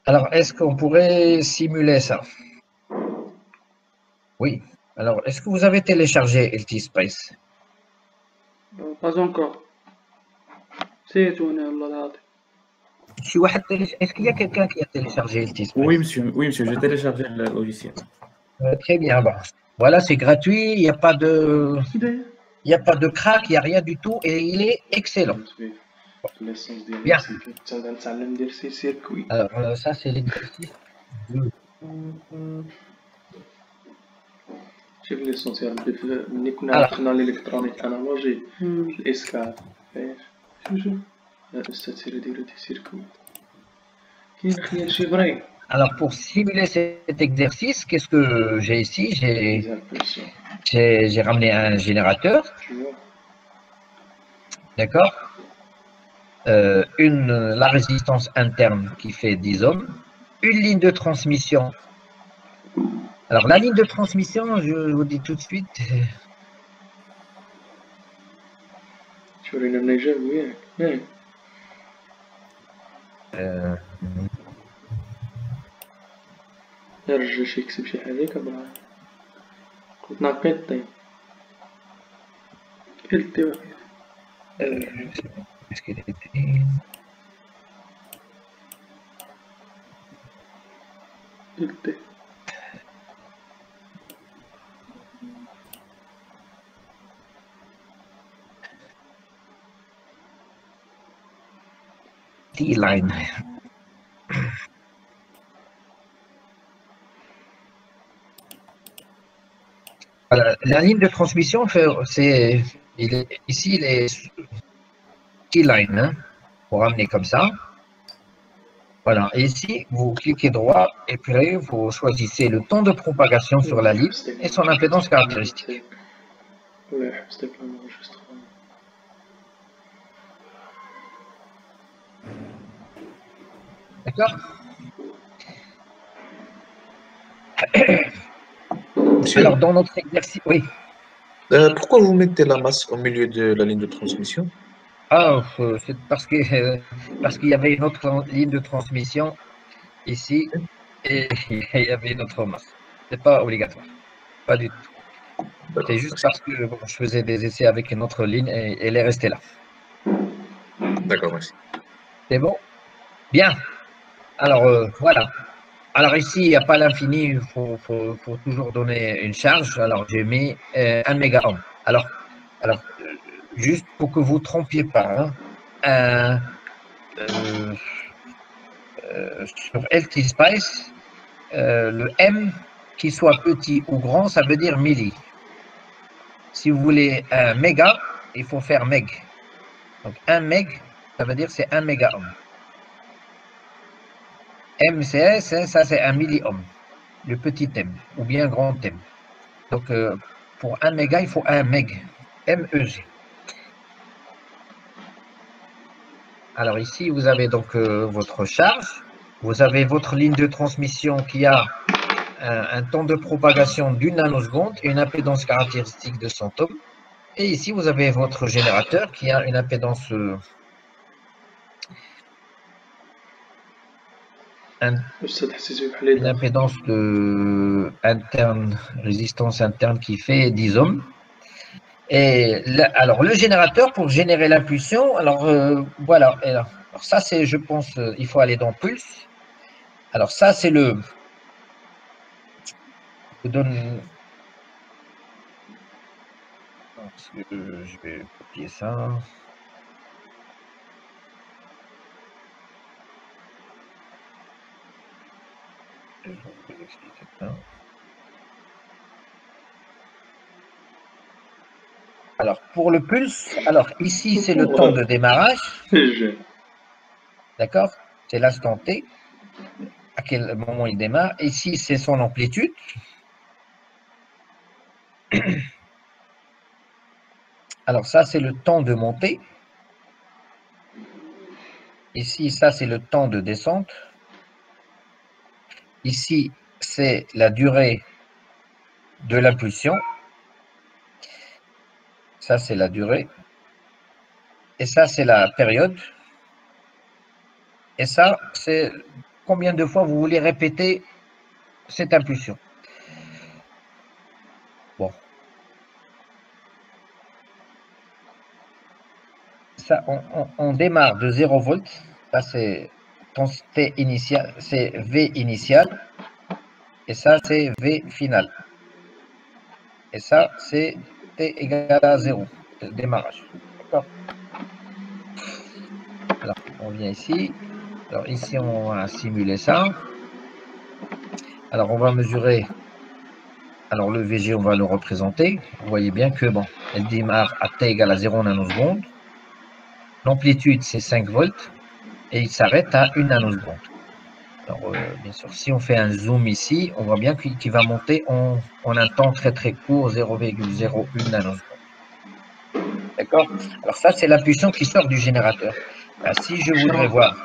Alors, est-ce qu'on pourrait simuler ça? Oui. Alors, est-ce que vous avez téléchargé LT Space? Pas encore. C'est tout, Est-ce qu'il y a quelqu'un qui a téléchargé LT Space? Oui, monsieur, j'ai téléchargé le logiciel. Très bien. Bon. Voilà, c'est gratuit, il n'y a pas de crack, il n'y a rien du tout et il est excellent. Bien. Alors, ça, c'est l'exercice 2. شوف ليسونسيال ملي كنا دخلنا الالكترونيك انالوجي الاسكار فاش شوف الاستاذ سير ديرو دي سيركوي كاين خيال شي بري. Alors, pour simuler cet exercice, qu'est-ce que j'ai ici? J'ai ramené un générateur. D'accord? La résistance interne qui fait 10 ohms. Une ligne de transmission. Alors, la ligne de transmission, je vous dis tout de suite. يرجع شي يكسب شي حاجة كبرها كنت ناقيتي قلتي قلتي T-line. Voilà, la ligne de transmission, ici, il est T-line, hein, pour ramener comme ça. Voilà, et ici, vous cliquez droit et puis vous choisissez le temps de propagation sur la ligne et son impédance caractéristique. D'accord? Alors, dans notre exercice, oui. Pourquoi vous mettez la masse au milieu de la ligne de transmission? Ah, c'est parce qu'il y avait une autre ligne de transmission ici et il y avait une autre masse. C'est pas obligatoire, pas du tout. C'est juste parce que bon, je faisais des essais avec une autre ligne et elle est restée là. D'accord, merci. C'est bon? Bien. Alors, voilà. Alors ici, il n'y a pas l'infini, il faut toujours donner une charge. Alors, j'ai mis 1 mégaohm. Alors, juste pour que vous ne trompiez pas, hein, sur LT Spice, le M, qu'il soit petit ou grand, ça veut dire milli. Si vous voulez un méga, il faut faire meg. Donc, 1 meg, ça veut dire c'est 1 mégaohm. MCS, ça c'est 1 milliohm, le petit M, ou bien grand M. Donc, pour 1 méga, il faut 1 meg, MEG. Alors ici, vous avez donc votre charge, vous avez votre ligne de transmission qui a un temps de propagation d'1 nanoseconde et une impédance caractéristique de 100 ohms. Et ici, vous avez votre générateur qui a une impédance interne, résistance interne qui fait 10 ohms. Et là, alors, le générateur, pour générer l'impulsion, alors voilà. Alors, ça, c'est, je pense, il faut aller dans Pulse. Alors, ça, c'est le. Je vous donne. Je vais copier ça. Alors, pour le pulse, alors ici, c'est le temps de démarrage. D'accord? C'est l'instant T, à quel moment il démarre. Ici, c'est son amplitude. Alors, ça, c'est le temps de montée. Ici, ça, c'est le temps de descente. Ici, c'est la durée de l'impulsion. Ça, c'est la durée. Et ça, c'est la période. Et ça, c'est combien de fois vous voulez répéter cette impulsion. Bon. Ça, on démarre de 0 volts. Ça, c'est ton T initial, c'est V initial. Et ça, c'est V final. Et ça, c'est T égale à 0, le démarrage. D'accord? Alors, on vient ici. Alors, ici, on va simuler ça. Alors, on va mesurer. Alors, le VG, on va le représenter. Vous voyez bien que, bon, elle démarre à T égale à 0 nanoseconde. L'amplitude, c'est 5 volts. Et il s'arrête à 1 nanoseconde. Alors, bien sûr, si on fait un zoom ici, on voit bien qu'il va monter en un temps très très court, 0,01 nanoseconde. D'accord? Alors ça, c'est l'impulsion qui sort du générateur. Ben, si je voudrais voir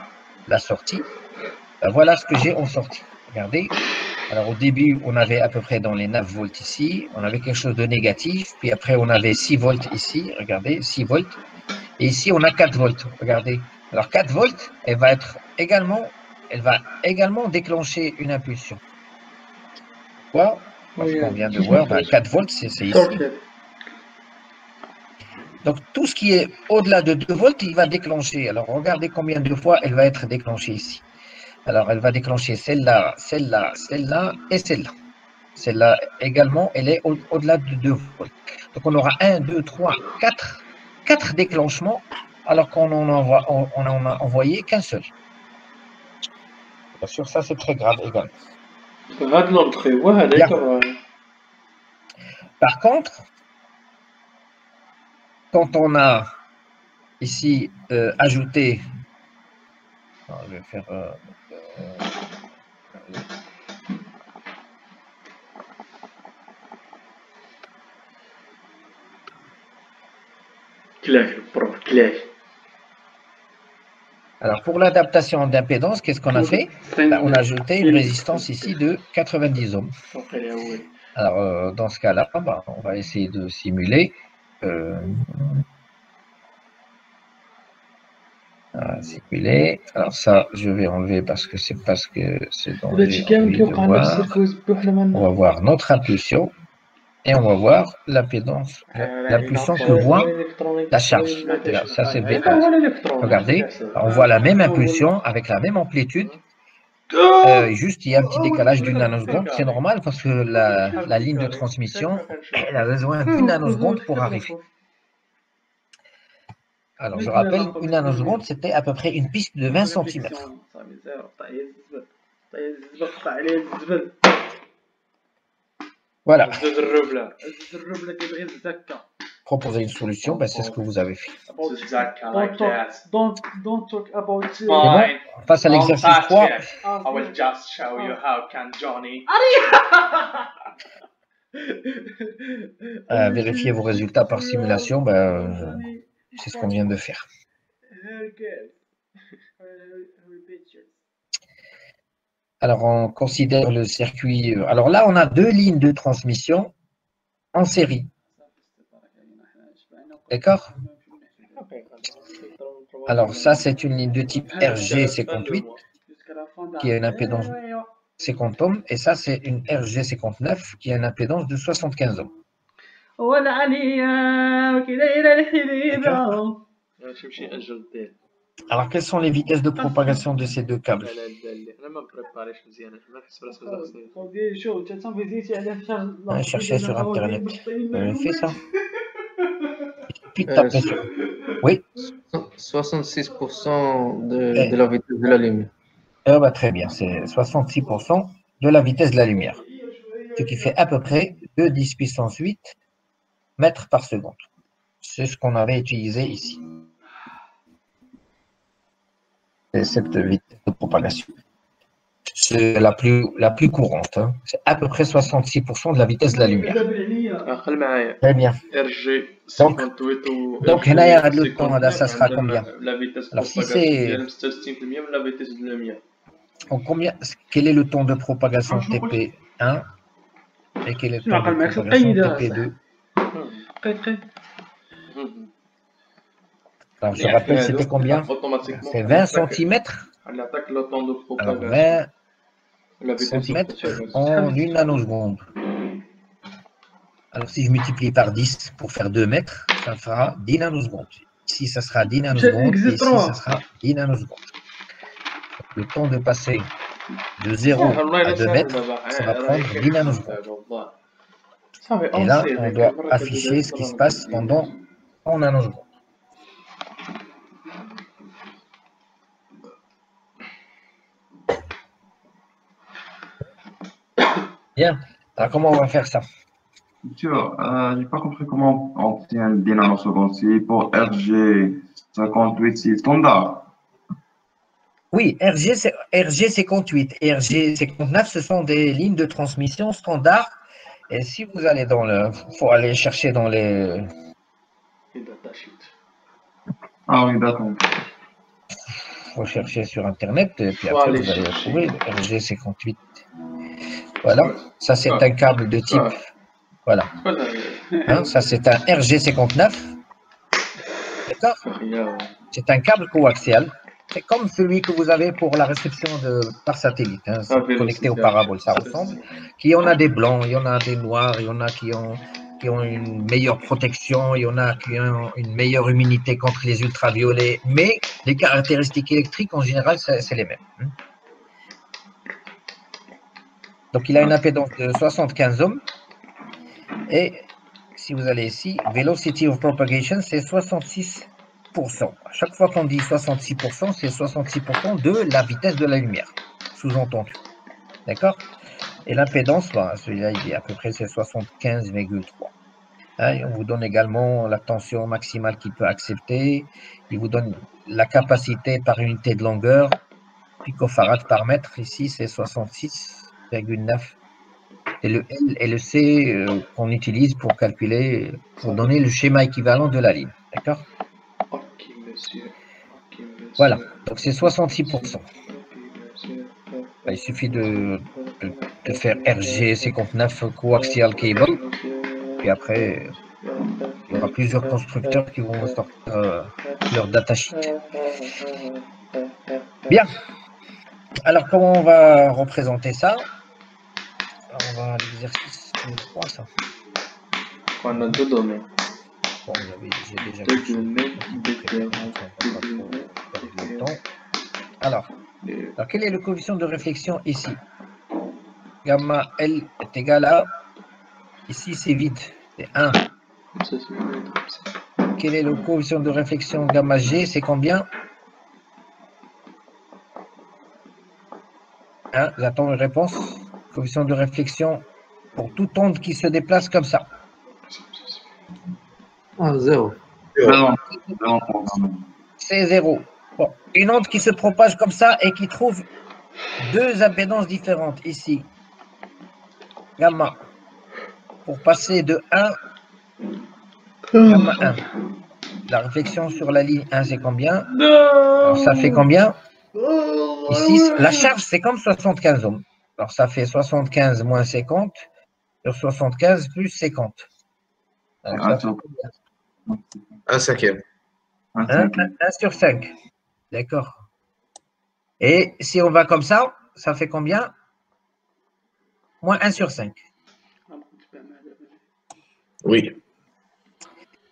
la sortie, ben, voilà ce que j'ai en sortie. Regardez. Alors au début, on avait à peu près dans les 9 volts ici, on avait quelque chose de négatif, puis après on avait 6 volts ici, regardez, 6 volts. Et ici, on a 4 volts, regardez. Alors 4 volts, elle va également déclencher une impulsion. Pourquoi? Parce qu'on vient de voir, ben, 4 volts, c'est ici. Donc, tout ce qui est au-delà de 2 volts, il va déclencher. Alors, regardez combien de fois elle va être déclenchée ici. Alors, elle va déclencher celle-là, celle-là, celle-là et celle-là. Celle-là également, elle est au-delà de 2 volts. Donc, on aura 1, 2, 3, 4 déclenchements, alors qu'on n'en a envoyé qu'un seul. Bien sûr, ça, c'est très grave également. Par contre, quand on a ici ajouté, alors, je vais faire alors pour l'adaptation d'impédance, qu'est-ce qu'on a fait? Ben, on a ajouté une résistance ici de 90 ohms. Alors dans ce cas-là, ben, on va essayer de simuler. Simuler. Alors ça, je vais enlever parce que c'est dans les on va voir notre impulsion et on va voir l'impédance, l'impulsion que voit la charge. Regarde, ça c'est V1. Regardez, on voit la même impulsion avec la même amplitude. Juste, il y a un petit décalage d'une nanoseconde. C'est normal parce que la ligne de transmission, elle a besoin d'une nanoseconde pour arriver. Alors, je rappelle, une nanoseconde, c'était à peu près une piste de 20 cm. Voilà. Proposer une solution, ben, c'est ce que vous avez fait. Don't talk about C'est bon? Face à l'exercice 3. I will just show you how can Johnny. Vérifier vos résultats par simulation, ben, c'est ce qu'on vient de faire. Alors, on considère le circuit. Alors là, on a 2 lignes de transmission en série. D'accord? Alors, ça, c'est une ligne de type RG58 qui a une impédance 50 ohms. Et ça, c'est une RG59 qui a une impédance de 75 ohms. Alors, quelles sont les vitesses de propagation de ces deux câbles? Cherchez sur Internet. Vous avez fait ça? Oui. 66% de la vitesse de la lumière. Bah, très bien, c'est 66%. de la vitesse de la lumière, ce qui fait à peu près 2 10 puissance 8 mètres par seconde. C'est ce qu'on avait utilisé ici. C'est cette vitesse de propagation. C'est la plus courante. Hein. C'est à peu près 66% de la vitesse de la lumière. Très bien. Donc là, le temps, ça sera combien? Alors, si c'est... Quel est le temps de propagation TP1 et quel est le temps de propagation TP2? Alors, je rappelle, c'était combien? C'est 20 cm. Alors, 20 cm en 1 nanoseconde. Alors, si je multiplie par 10 pour faire 2 mètres, ça fera 10 nanosecondes. Ici, ça sera 10 nanosecondes. Et ici, ça sera 10 nanosecondes. Le temps de passer de 0 à 2 mètres, ça va prendre 10 nanosecondes. Et là, on doit afficher ce qui se passe pendant 1 nanoseconde. Bien. Alors, comment on va faire ça? Monsieur, je n'ai pas compris comment on obtient 10 nanosecondes. C'est pour RG58, c'est standard. Oui, RG58 et RG59, ce sont des lignes de transmission standard. Et si vous allez dans le... Il faut aller chercher dans les... Ah oui, d'accord. Il faut chercher sur Internet, et puis après, vous allez trouver RG58. Voilà, ça c'est un câble de type... Voilà. Hein, ça c'est un RG59. D'accord? C'est un câble coaxial. C'est comme celui que vous avez pour la réception par satellite. Hein, connecté aux paraboles, ça ressemble. Il y en a des blancs, il y en a des noirs, il y en a qui ont une meilleure protection, il y en a qui ont une meilleure immunité contre les ultraviolets. Mais les caractéristiques électriques, en général, c'est les mêmes. Hein. Donc, il a une impédance de 75 ohms. Et si vous allez ici, velocity of propagation, c'est 66%. À chaque fois qu'on dit 66%, c'est 66% de la vitesse de la lumière, sous-entendu. D'accord? Et l'impédance, celui-là, il dit à peu près c'est 75,3. Hein, on vous donne également la tension maximale qu'il peut accepter. Il vous donne la capacité par unité de longueur, picofarad par mètre. Ici, c'est 66,9. Et le L et le C qu'on utilise pour calculer, pour donner le schéma équivalent de la ligne. D'accord? Voilà, donc c'est 66%. Il suffit de faire RG59 coaxial cable, puis après, il y aura plusieurs constructeurs qui vont sortir leur datasheet. Bien. Alors, comment on va représenter ça? On va à l'exercice 3, ça. On a 2 domaines. Bon, j'ai déjà fait Alors, quel est le coefficient de réflexion ici? Gamma L est égal à... Ici, c'est vide. C'est 1. Quel est le coefficient de réflexion gamma G? C'est combien? Hein, j'attends une réponse. Coefficient de réflexion pour toute onde qui se déplace comme ça. 0. C'est 0. Bon, une onde qui se propage comme ça et qui trouve deux impédances différentes ici. Gamma. Pour passer de 1, gamma 1. La réflexion sur la ligne 1, c'est combien? Alors, ça fait combien? Ici, la charge, c'est comme 75 ohms. Alors, ça fait 75 moins 50 sur 75 plus 50. Alors, ça fait combien? 1 cinquième. 1 sur 5. D'accord. Et si on va comme ça, ça fait combien? Moins 1 sur 5. Oui.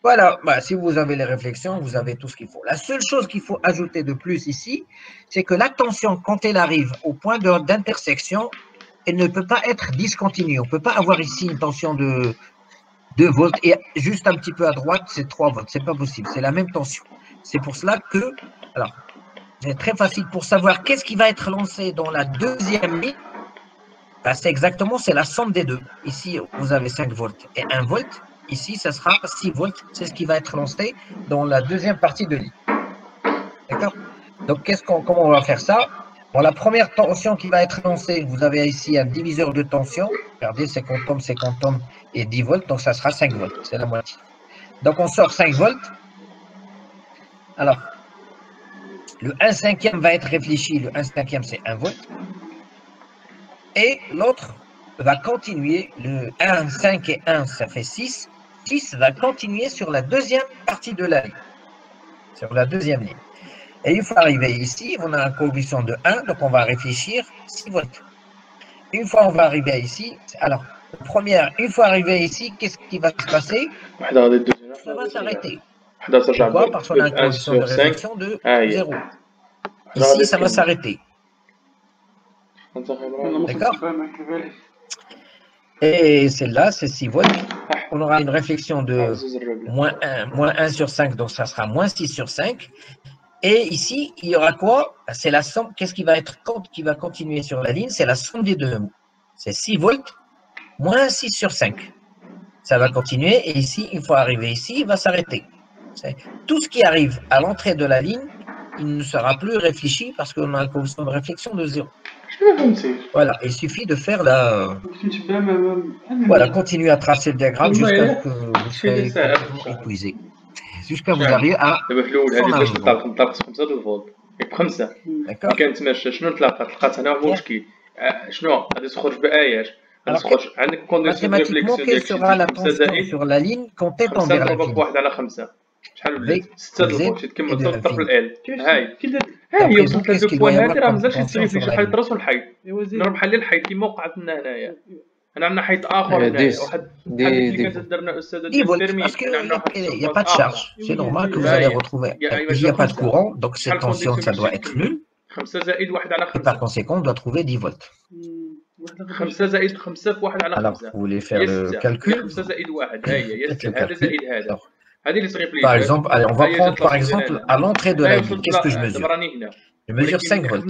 Voilà, si vous avez les réflexions, vous avez tout ce qu'il faut. La seule chose qu'il faut ajouter de plus ici, c'est que la tension, quand elle arrive au point d'intersection, elle ne peut pas être discontinue. On ne peut pas avoir ici une tension de 2 volts et juste un petit peu à droite, c'est 3 volts. Ce n'est pas possible, c'est la même tension. C'est pour cela que, alors, c'est très facile pour savoir qu'est-ce qui va être lancé dans la deuxième ligne. Ben, c'est exactement, c'est la somme des deux. Ici, vous avez 5 volts et 1 volt. Ici, ça sera 6 volts. C'est ce qui va être lancé dans la deuxième partie de l'I. D'accord? Donc, comment on va faire ça? Bon, la première tension qui va être lancée, vous avez ici un diviseur de tension. Regardez, 50 ohms et 10 volts. Donc, ça sera 5 volts. C'est la moitié. Donc, on sort 5 volts. Alors, le 1/5 va être réfléchi. Le 1/5, c'est 1 volt. Et l'autre va continuer. Le 1, 5 et 1, ça fait 6. 6 va continuer sur la deuxième partie de la ligne. Sur la deuxième ligne. Et une fois arrivé ici, on a un coefficient de 1, donc on va réfléchir 6 volts. Une fois on va arriver ici, alors, une fois arrivé ici, qu'est-ce qui va se passer? Ça va s'arrêter. Pourquoi? Parce qu'on a un coefficient de réflexion de 0. Ici, ça va s'arrêter. D'accord? Et celle-là, c'est 6 volts. On aura une réflexion de moins 1 sur 5, donc ça sera moins 6 sur 5. Et ici, il y aura quoi? C'est la somme. Qu'est-ce qui va continuer sur la ligne? C'est la somme des deux. C'est 6 volts moins 6 sur 5. Ça va continuer. Et ici, une fois arrivé ici, il va s'arrêter. Tout ce qui arrive à l'entrée de la ligne, il ne sera plus réfléchi parce qu'on a un coefficient de réflexion de 0. Voilà, il suffit de faire la... Voilà, continuez à tracer le diagramme jusqu'à ce que vous soyez complètement épuisé. Jusqu'à vous arriver à... Mathématiquement, quelle sera la tension sur la ligne quand elle tend vers l'infini? V, Z et de l'infini. هي وصلت لدو بوان هادي راه مازالش يتغير شحال راسو الحيط انا بحال الحيط كيما وقعت لنا هنايا انا عندنا حيط اخر هنايا واحد اللي كانت درنا استاذه الترميم parce qu'il n'y a pas de charge. C'est normal que vous allez retrouver. Il n'y a pas de courant, donc cette tension, ça doit être nul. 5 زائد 1 على 5. Et par conséquent, on doit trouver 10 volts. 5 زائد 5 في 1 على 5. Alors, vous voulez faire le calcul? 5 زائد 1 هي هذا زائد هذا. Par exemple, allez, on va prendre par exemple à l'entrée de la ligne. Qu'est-ce que je mesure? Je mesure 5 volts.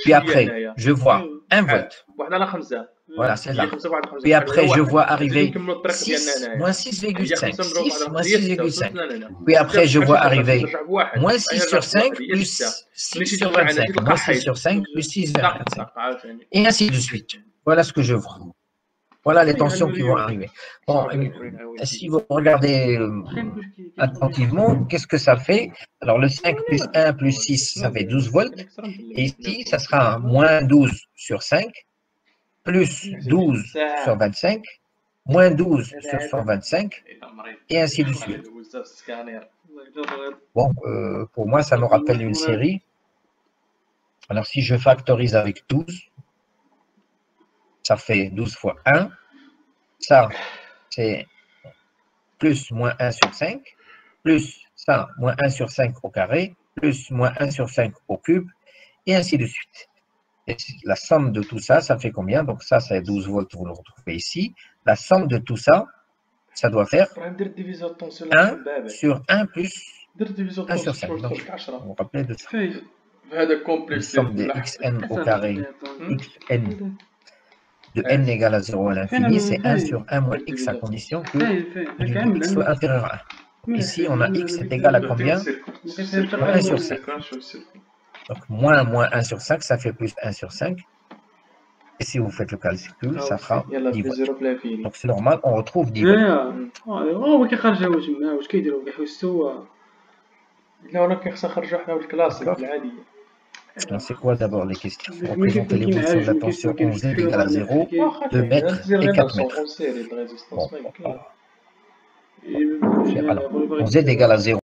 Puis après, je vois 1 volt. Voilà, c'est là. Puis après, je vois arriver 6, moins 6,5. 6, moins 6,5. Puis après, je vois arriver moins 6 sur 5 plus 6 sur 25. Moins 6 sur 5 plus 6,25. Et ainsi de suite. Voilà ce que je vois. Voilà les tensions qui vont arriver. Bon, si vous regardez attentivement, qu'est-ce que ça fait? Alors, le 5 plus 1 plus 6, ça fait 12 volts. Et ici, ça sera moins 12 sur 5, plus 12 sur 25, moins 12 sur 125, et ainsi de suite. Bon, pour moi, ça me rappelle une série. Alors, si je factorise avec 12, ça fait 12 fois 1. Ça, c'est plus moins 1 sur 5, plus ça, moins 1 sur 5 au carré, plus moins 1 sur 5 au cube, et ainsi de suite. Et la somme de tout ça, ça fait combien? Donc ça, c'est 12 volts, vous le retrouvez ici. La somme de tout ça, ça doit faire 1 sur 1 plus 1 sur 5. Donc, vous vous rappelez de ça. La somme de xn au carré, xn de n égale à 0 à l'infini, c'est 1 sur 1 moins x à condition que x soit inférieur à 1. Ici, on a x est égal à combien? 1 sur 5. Donc, moins 1 sur 5, ça fait plus 1 sur 5. Et si vous faites le calcul, ça fera 10 volts. Donc, c'est normal, on retrouve 10 volts. C'est quoi d'abord les questions? Représenter l'évolution de la tension en Z égale à 0, 2 mètres et 4 mètres. Bon. Alors, en Z égale à 0,